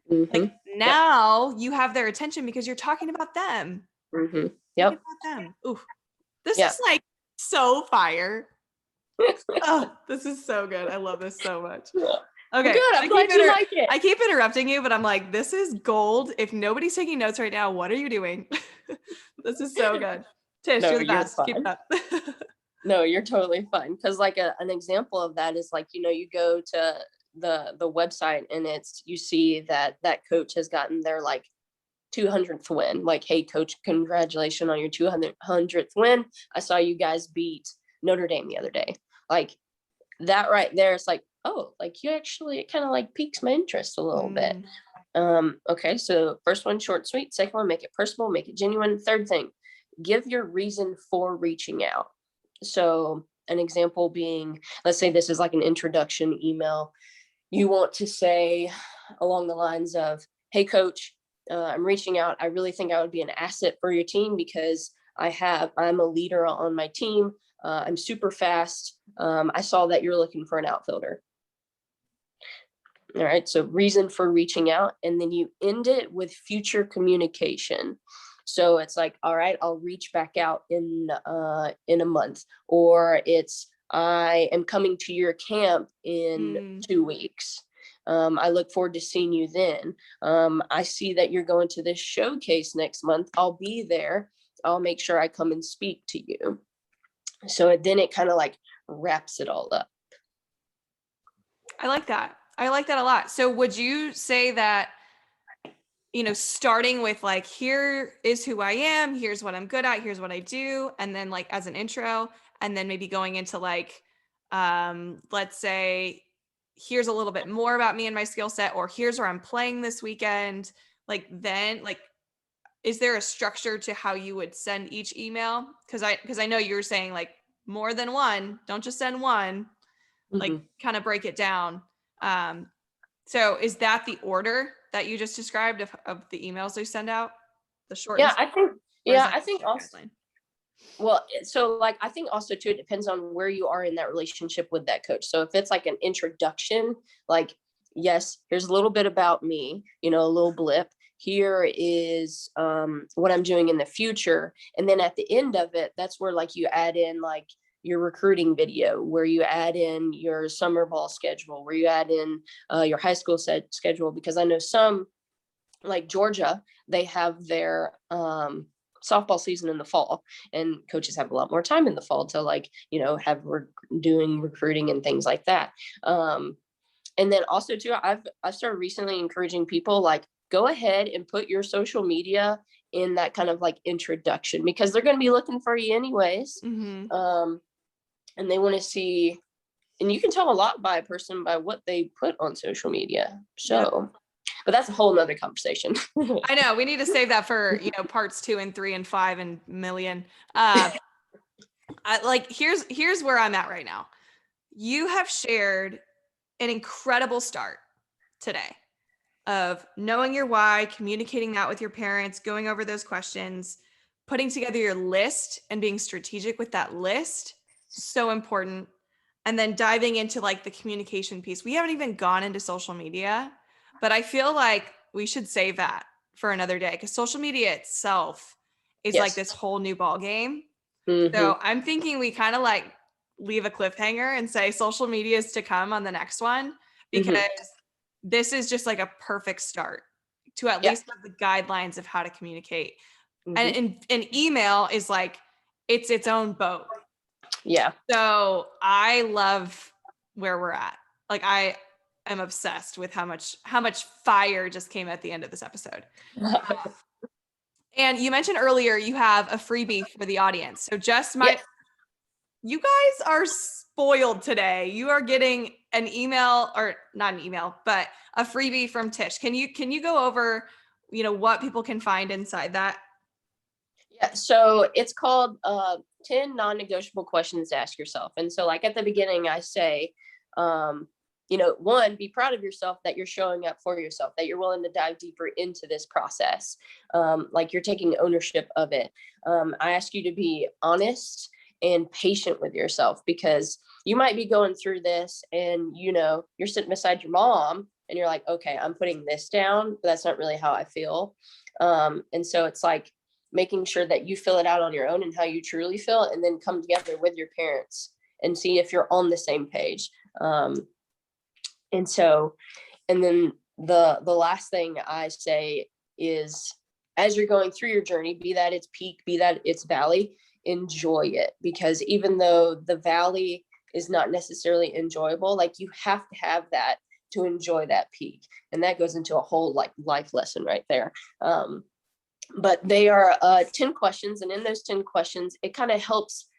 Like, now you have their attention because you're talking about them. Yep. About them. Ooh, this is like so fire. Oh, this is so good. I love this so much. Okay. Good. I'm glad you like it. I keep interrupting you, but I'm like, this is gold. If nobody's taking notes right now, what are you doing? This is so good. Tish, you're the best. Keep it up. No, you're totally fine. Because like an example of that is like, you go to the website and you see that coach has gotten their like 200th win. Like, hey, coach, congratulations on your 200th win. I saw you guys beat Notre Dame the other day. Like, that right there, it's like, oh, like you actually, it kind of like piques my interest a little bit. Okay, so first one, short, sweet. Second one, make it personal, make it genuine. Third thing, give your reason for reaching out. So an example being, let's say this is like an introduction email. You want to say along the lines of, hey, coach, I'm reaching out. I really think I would be an asset for your team because I'm a leader on my team. I'm super fast. I saw that you're looking for an outfielder. All right. So reason for reaching out, and then you end it with future communication. So it's like, all right, I'll reach back out in a month, or it's, I am coming to your camp in 2 weeks. I look forward to seeing you then. I see that you're going to this showcase next month. I'll be there. I'll make sure I come and speak to you. So then it kind of like wraps it all up. I like that. I like that a lot. So would you say that, starting with like, here is who I am, here's what I'm good at, here's what I do, and then like as an intro, and then maybe going into like, let's say, here's a little bit more about me and my skill set, or here's where I'm playing this weekend. Like, then like, is there a structure to how you would send each email? Because I know you're saying like more than one, don't just send one, like kind of break it down. So is that the order that you just described of the emails they send out? The short. I think also, well, so like, I think also too, it depends on where you are in that relationship with that coach. So if it's like an introduction, like, yes, here's a little bit about me, a little blip. Here is what I'm doing in the future. And then at the end of it, that's where like you add in like your recruiting video, where you add in your summer ball schedule, where you add in your high school schedule, because I know some like Georgia, they have their softball season in the fall, and coaches have a lot more time in the fall to like, you know, doing recruiting and things like that. And then also too, I've started recently encouraging people like, go ahead and put your social media in that kind of like introduction, because they're going to be looking for you anyways. And they want to see, and you can tell a lot by a person by what they put on social media. So, but that's a whole nother conversation. I know we need to save that for, you know, parts 2 and 3 and 5 and million. Here's where I'm at right now. You have shared an incredible start today of knowing your why, communicating that with your parents, going over those questions, putting together your list and being strategic with that list. So important. And then diving into like the communication piece. We haven't even gone into social media, but I feel like we should save that for another day, because social media itself is like this whole new ball game. So I'm thinking we kind of like leave a cliffhanger and say social media is to come on the next one, because this is just like a perfect start to at least have the guidelines of how to communicate. And email is like, it's its own boat. Yeah. So I love where we're at. Like I am obsessed with how much fire just came at the end of this episode. And you mentioned earlier you have a freebie for the audience. So just you guys are spoiled today. You are getting an email, or not an email, but a freebie from Tish. Can you go over, you know, what people can find inside that? Yeah, so it's called 10 non-negotiable questions to ask yourself. And so like at the beginning, I say, you know, one, be proud of yourself that you're showing up for yourself, that you're willing to dive deeper into this process. Like you're taking ownership of it. I ask you to be honest and patient with yourself, because you might be going through this and, you know, you're sitting beside your mom and you're like, okay, I'm putting this down, but that's not really how I feel. And so it's like making sure that you fill it out on your own and how you truly feel, and then come together with your parents and see if you're on the same page. And then the last thing I say is, as you're going through your journey, be that it's peak, be that it's valley, enjoy it, because even though the valley is not necessarily enjoyable, like you have to have that to enjoy that peak. And that goes into a whole like life lesson right there. But they are 10 questions. And in those 10 questions, it kind of helps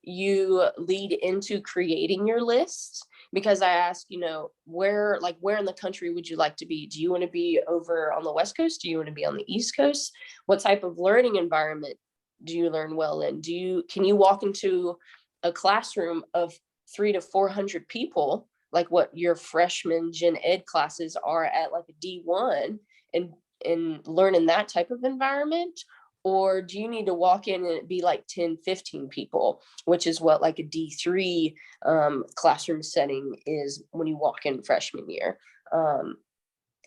you lead into creating your list, because I ask, you know, where in the country would you like to be? Do you want to be over on the West Coast? Do you want to be on the East Coast? What type of learning environment do you learn well in? Can you walk into a classroom of 300 to 400 people, like what your freshman gen ed classes are at like a D1, and learn in that type of environment? Or do you need to walk in and it be like 10, 15 people, which is what like a D3 classroom setting is when you walk in freshman year?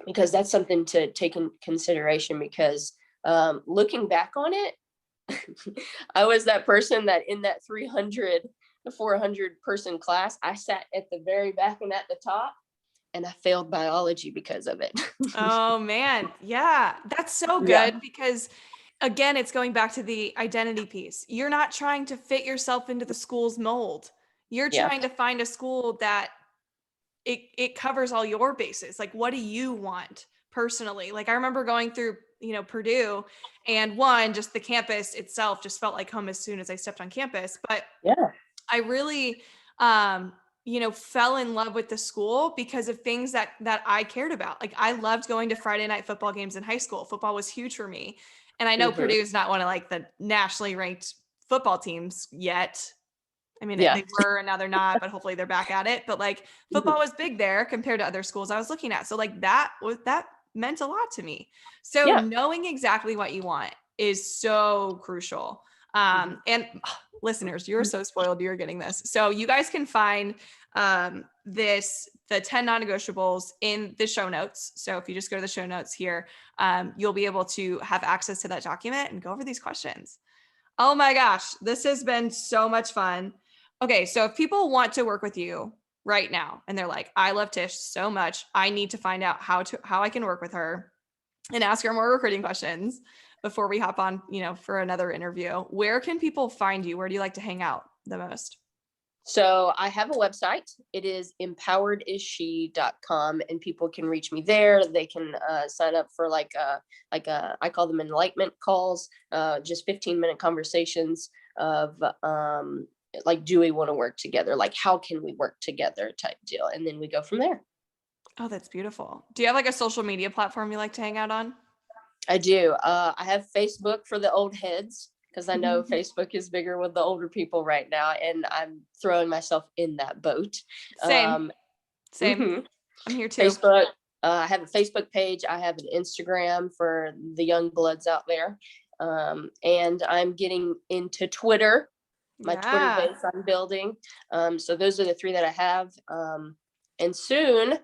Because that's something to take in consideration, because looking back on it, I was that person that in that 300 to 400 person class, I sat at the very back and at the top, and I failed biology because of it. Oh man. Yeah. That's so good, because again, it's going back to the identity piece. You're not trying to fit yourself into the school's mold. You're trying to find a school that it covers all your bases. Like, what do you want personally? Like I remember going through, you know, Purdue, and just the campus itself just felt like home as soon as I stepped on campus. But I really, you know, fell in love with the school because of things that I cared about. Like I loved going to Friday night football games in high school. Football was huge for me. And I know Purdue is not one of like the nationally ranked football teams yet. I mean, they were, and now they're not, but hopefully they're back at it. But like football was big there compared to other schools I was looking at. So like that meant a lot to me. So knowing exactly what you want is so crucial. And listeners, you're so spoiled. You're getting this. So you guys can find the 10 non-negotiables in the show notes. So if you just go to the show notes here, you'll be able to have access to that document and go over these questions. Oh my gosh, this has been so much fun. Okay, so if people want to work with you right now and they're like, I love Tish so much, I need to find out how I can work with her. and ask her more recruiting questions before we hop on, for another interview. Where can people find you? Where do you like to hang out the most? So I have a website. It is empoweredisshe.com, and people can reach me there. They can sign up for I call them enlightenment calls, just 15-minute conversations of do we want to work together? Like, how can we work together type deal? And then we go from there. Oh, that's beautiful. Do you have like a social media platform you like to hang out on? I do. I have Facebook for the old heads, because I know Facebook is bigger with the older people right now, and I'm throwing myself in that boat. Same. Mhm. I'm here too. Facebook. I have a Facebook page. I have an Instagram for the young bloods out there. And I'm getting into Twitter, my Twitter base I'm building. So those are the 3 that I have. And soon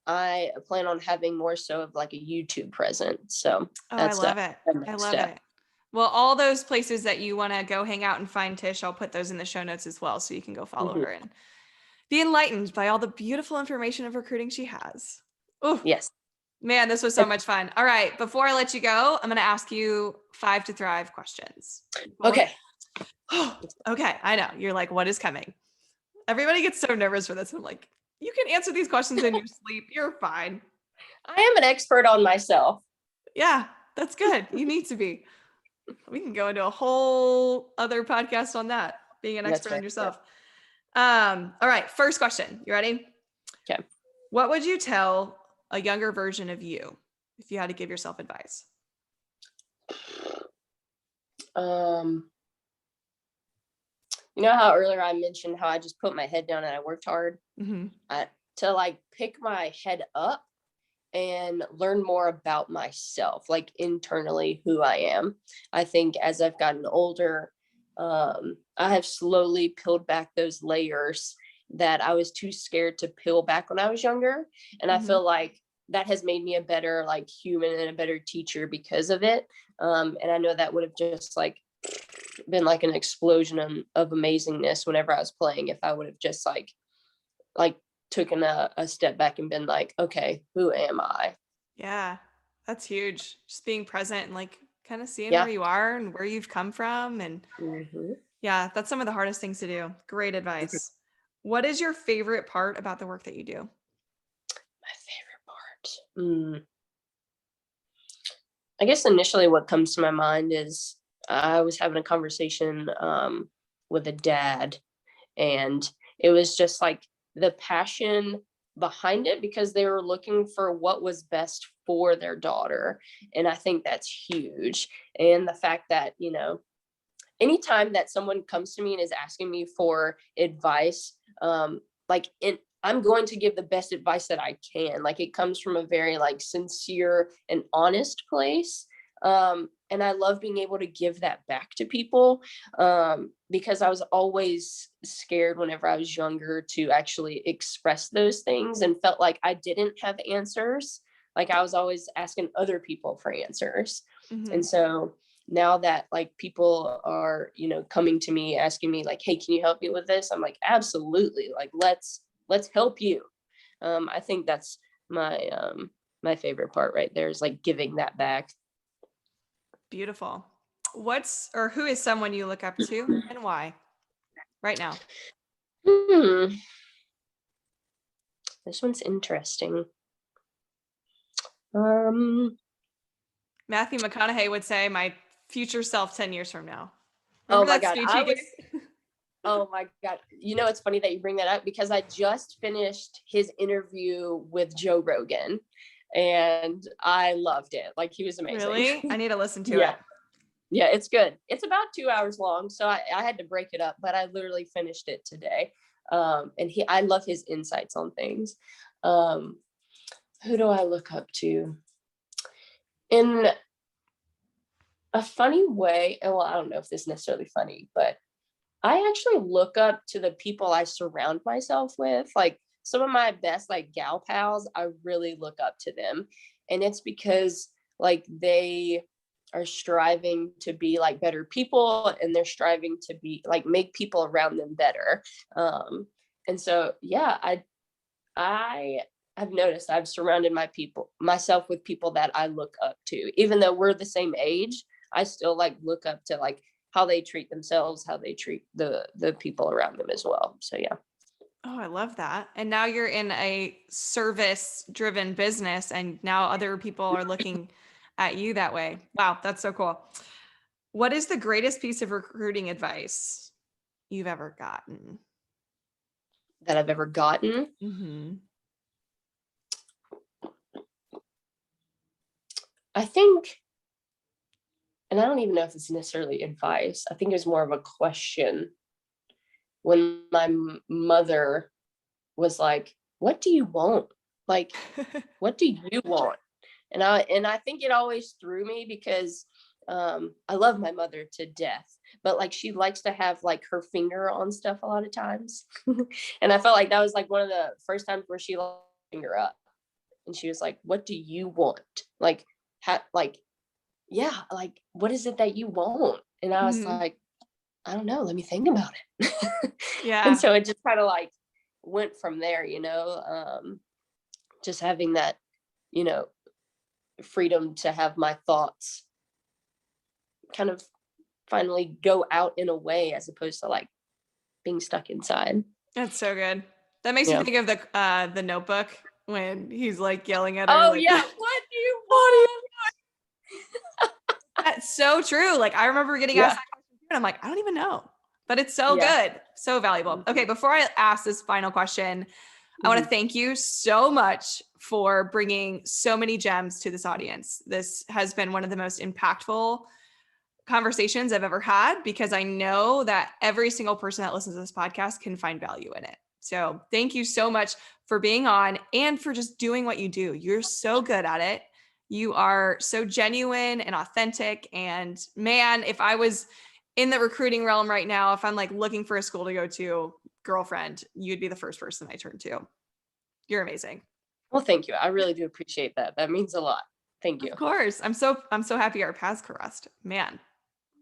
I plan on having more so of like a YouTube presence. So that's I love it. I love it. Well, all those places that you want to go hang out and find Tish, I'll put those in the show notes as well, so you can go follow her and be enlightened by all the beautiful information of recruiting she has. Oh, yes. Man, this was so much fun. All right, before I let you go, I'm going to ask you 5 to thrive questions. Okay. Okay, I know. You're like, what is coming? Everybody gets so nervous for this. I'm like, you can answer these questions in your sleep. You're fine. I am an expert on myself. Yeah, that's good. You need to be. We can go into a whole other podcast on that, being an expert on yourself. All right, first question. You ready? Okay. What would you tell a younger version of you if you had to give yourself advice? You know how earlier I mentioned how I just put my head down and I worked hard? Mm-hmm. To like pick my head up and learn more about myself, like internally who I am. I think as I've gotten older, I have slowly peeled back those layers that I was too scared to peel back when I was younger. And I feel like that has made me a better like human and a better teacher because of it. And I know that would have just like been like an explosion of amazingness whenever I was playing if I would have just like taken a step back and been like, okay, who am I? Yeah, that's huge. Just being present and like kind of seeing where you are and where you've come from. And yeah, that's some of the hardest things to do. Great advice. What is your favorite part about the work that you do? My favorite part. I guess initially what comes to my mind is I was having a conversation with a dad, and it was just like the passion behind it because they were looking for what was best for their daughter. And I think that's huge. And the fact that, anytime that someone comes to me and is asking me for advice, I'm going to give the best advice that I can. Like it comes from a very like sincere and honest place. And I love being able to give that back to people because I was always scared whenever I was younger to actually express those things and felt like I didn't have answers. Like I was always asking other people for answers. And so now that like people are, coming to me asking me like, hey, can you help me with this? I'm like, absolutely. Like, let's help you. I think that's my favorite part right there is like giving that back. Beautiful. Who is someone you look up to and why right now? This one's interesting. Matthew McConaughey would say my future self 10 years from now. Remember that speech he gave? Oh my God. It's funny that you bring that up because I just finished his interview with Joe Rogan and I loved it. Like he was amazing. Really? I need to listen to it. Yeah, it's good. It's about 2 hours long. So I had to break it up, but I literally finished it today. And I love his insights on things. Who do I look up to? In a funny way, well, I don't know if this is necessarily funny, but I actually look up to the people I surround myself with. Like some of my best like gal pals, I really look up to them. And it's because like they are striving to be like better people and they're striving to be like make people around them better. And so yeah, I I've noticed I've surrounded myself with people that I look up to. Even though we're the same age, I still like look up to like how they treat themselves, how they treat the people around them as well. So yeah. Oh, I love that. And now you're in a service-driven business, and now other people are looking at you that way. Wow, that's so cool. What is the greatest piece of recruiting advice you've ever gotten? That I've ever gotten. Mm-hmm. I think, and I don't even know if it's necessarily advice. I think it was more of a question. When my mother was like, "What do you want? Like, what do you want?" And I think it always threw me because I love my mother to death, but like she likes to have like her finger on stuff a lot of times. And I felt like that was like one of the first times where she let her finger up, and she was like, "What do you want? Like, like, yeah, like what is it that you want?" And I was Mm-hmm. like, "I don't know, let me think about it." And Yeah. so it just kind of like went from there, just having that, you know, freedom to have my thoughts kind of finally go out in a way as opposed to like being stuck inside. That's so good. That makes me Yeah. think of the Notebook when he's like yelling at her, Oh like, yeah. What do you "What do you?" want? That's so true. Like I remember getting asked Yeah. that question too, and I'm like, I don't even know, but it's so Yeah. good, so valuable. Okay, before I ask this final question, I want to Mhm. thank you so much for bringing so many gems to this audience. This has been one of the most impactful conversations I've ever had because I know that every single person that listens to this podcast can find value in it. So thank you so much for being on and for just doing what you do. You're so good at it. You are so genuine and authentic. And man, if I was in the recruiting realm right now, if I'm like looking for a school to go to, girlfriend, you'd be the first person I turn to. You're amazing. Well, thank you. I really do appreciate that. That means a lot. Thank you. Of course. I'm so happy our paths crossed. Man,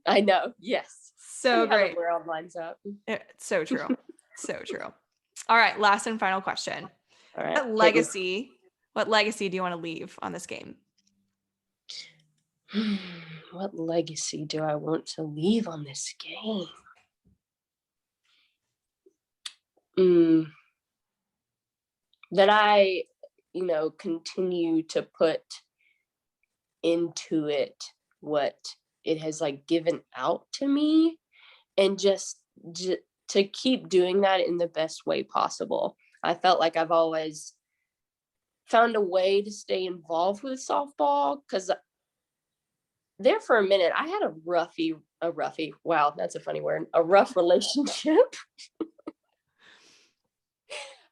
I know. Yes. so Funny how the great. world lines up. It's so true. So true. All right, last and final question. All right. What Hit me. legacy, what legacy do you want to leave on this game? What legacy do I want to leave on this game? That I, continue to put into it what it has like given out to me, and just to keep doing that in the best way possible. I felt like I've always found a way to stay involved with softball because there for a minute I had a roughy, wow, that's a funny word, a rough relationship.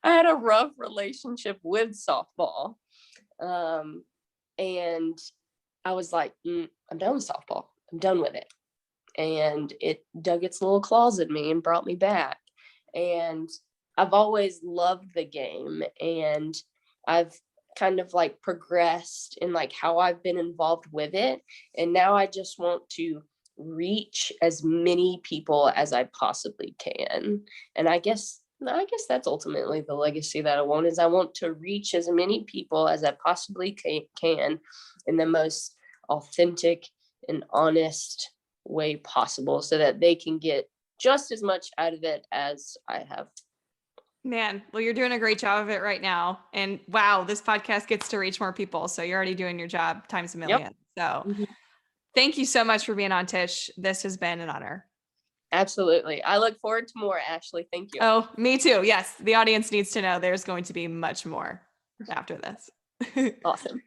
I had a rough relationship with softball. And I was like, I'm done with softball. I'm done with it. And it dug its little claws at me and brought me back. And I've always loved the game, and I've kind of like progressed in like how I've been involved with it. And now I just want to reach as many people as I possibly can. And I guess that's ultimately the legacy that I want, is I want to reach as many people as I possibly can in the most authentic and honest way possible, so that they can get just as much out of it as I have. Man, well, you're doing a great job of it right now. And wow, this podcast gets to reach more people. So you're already doing your job times a Yep. million. So Mhm. thank you so much for being on, Tish. This has been an honor. Absolutely. I look forward to more, Ashley. Thank you. Oh, me too. Yes. The audience needs to know there's going to be much more after this. Awesome.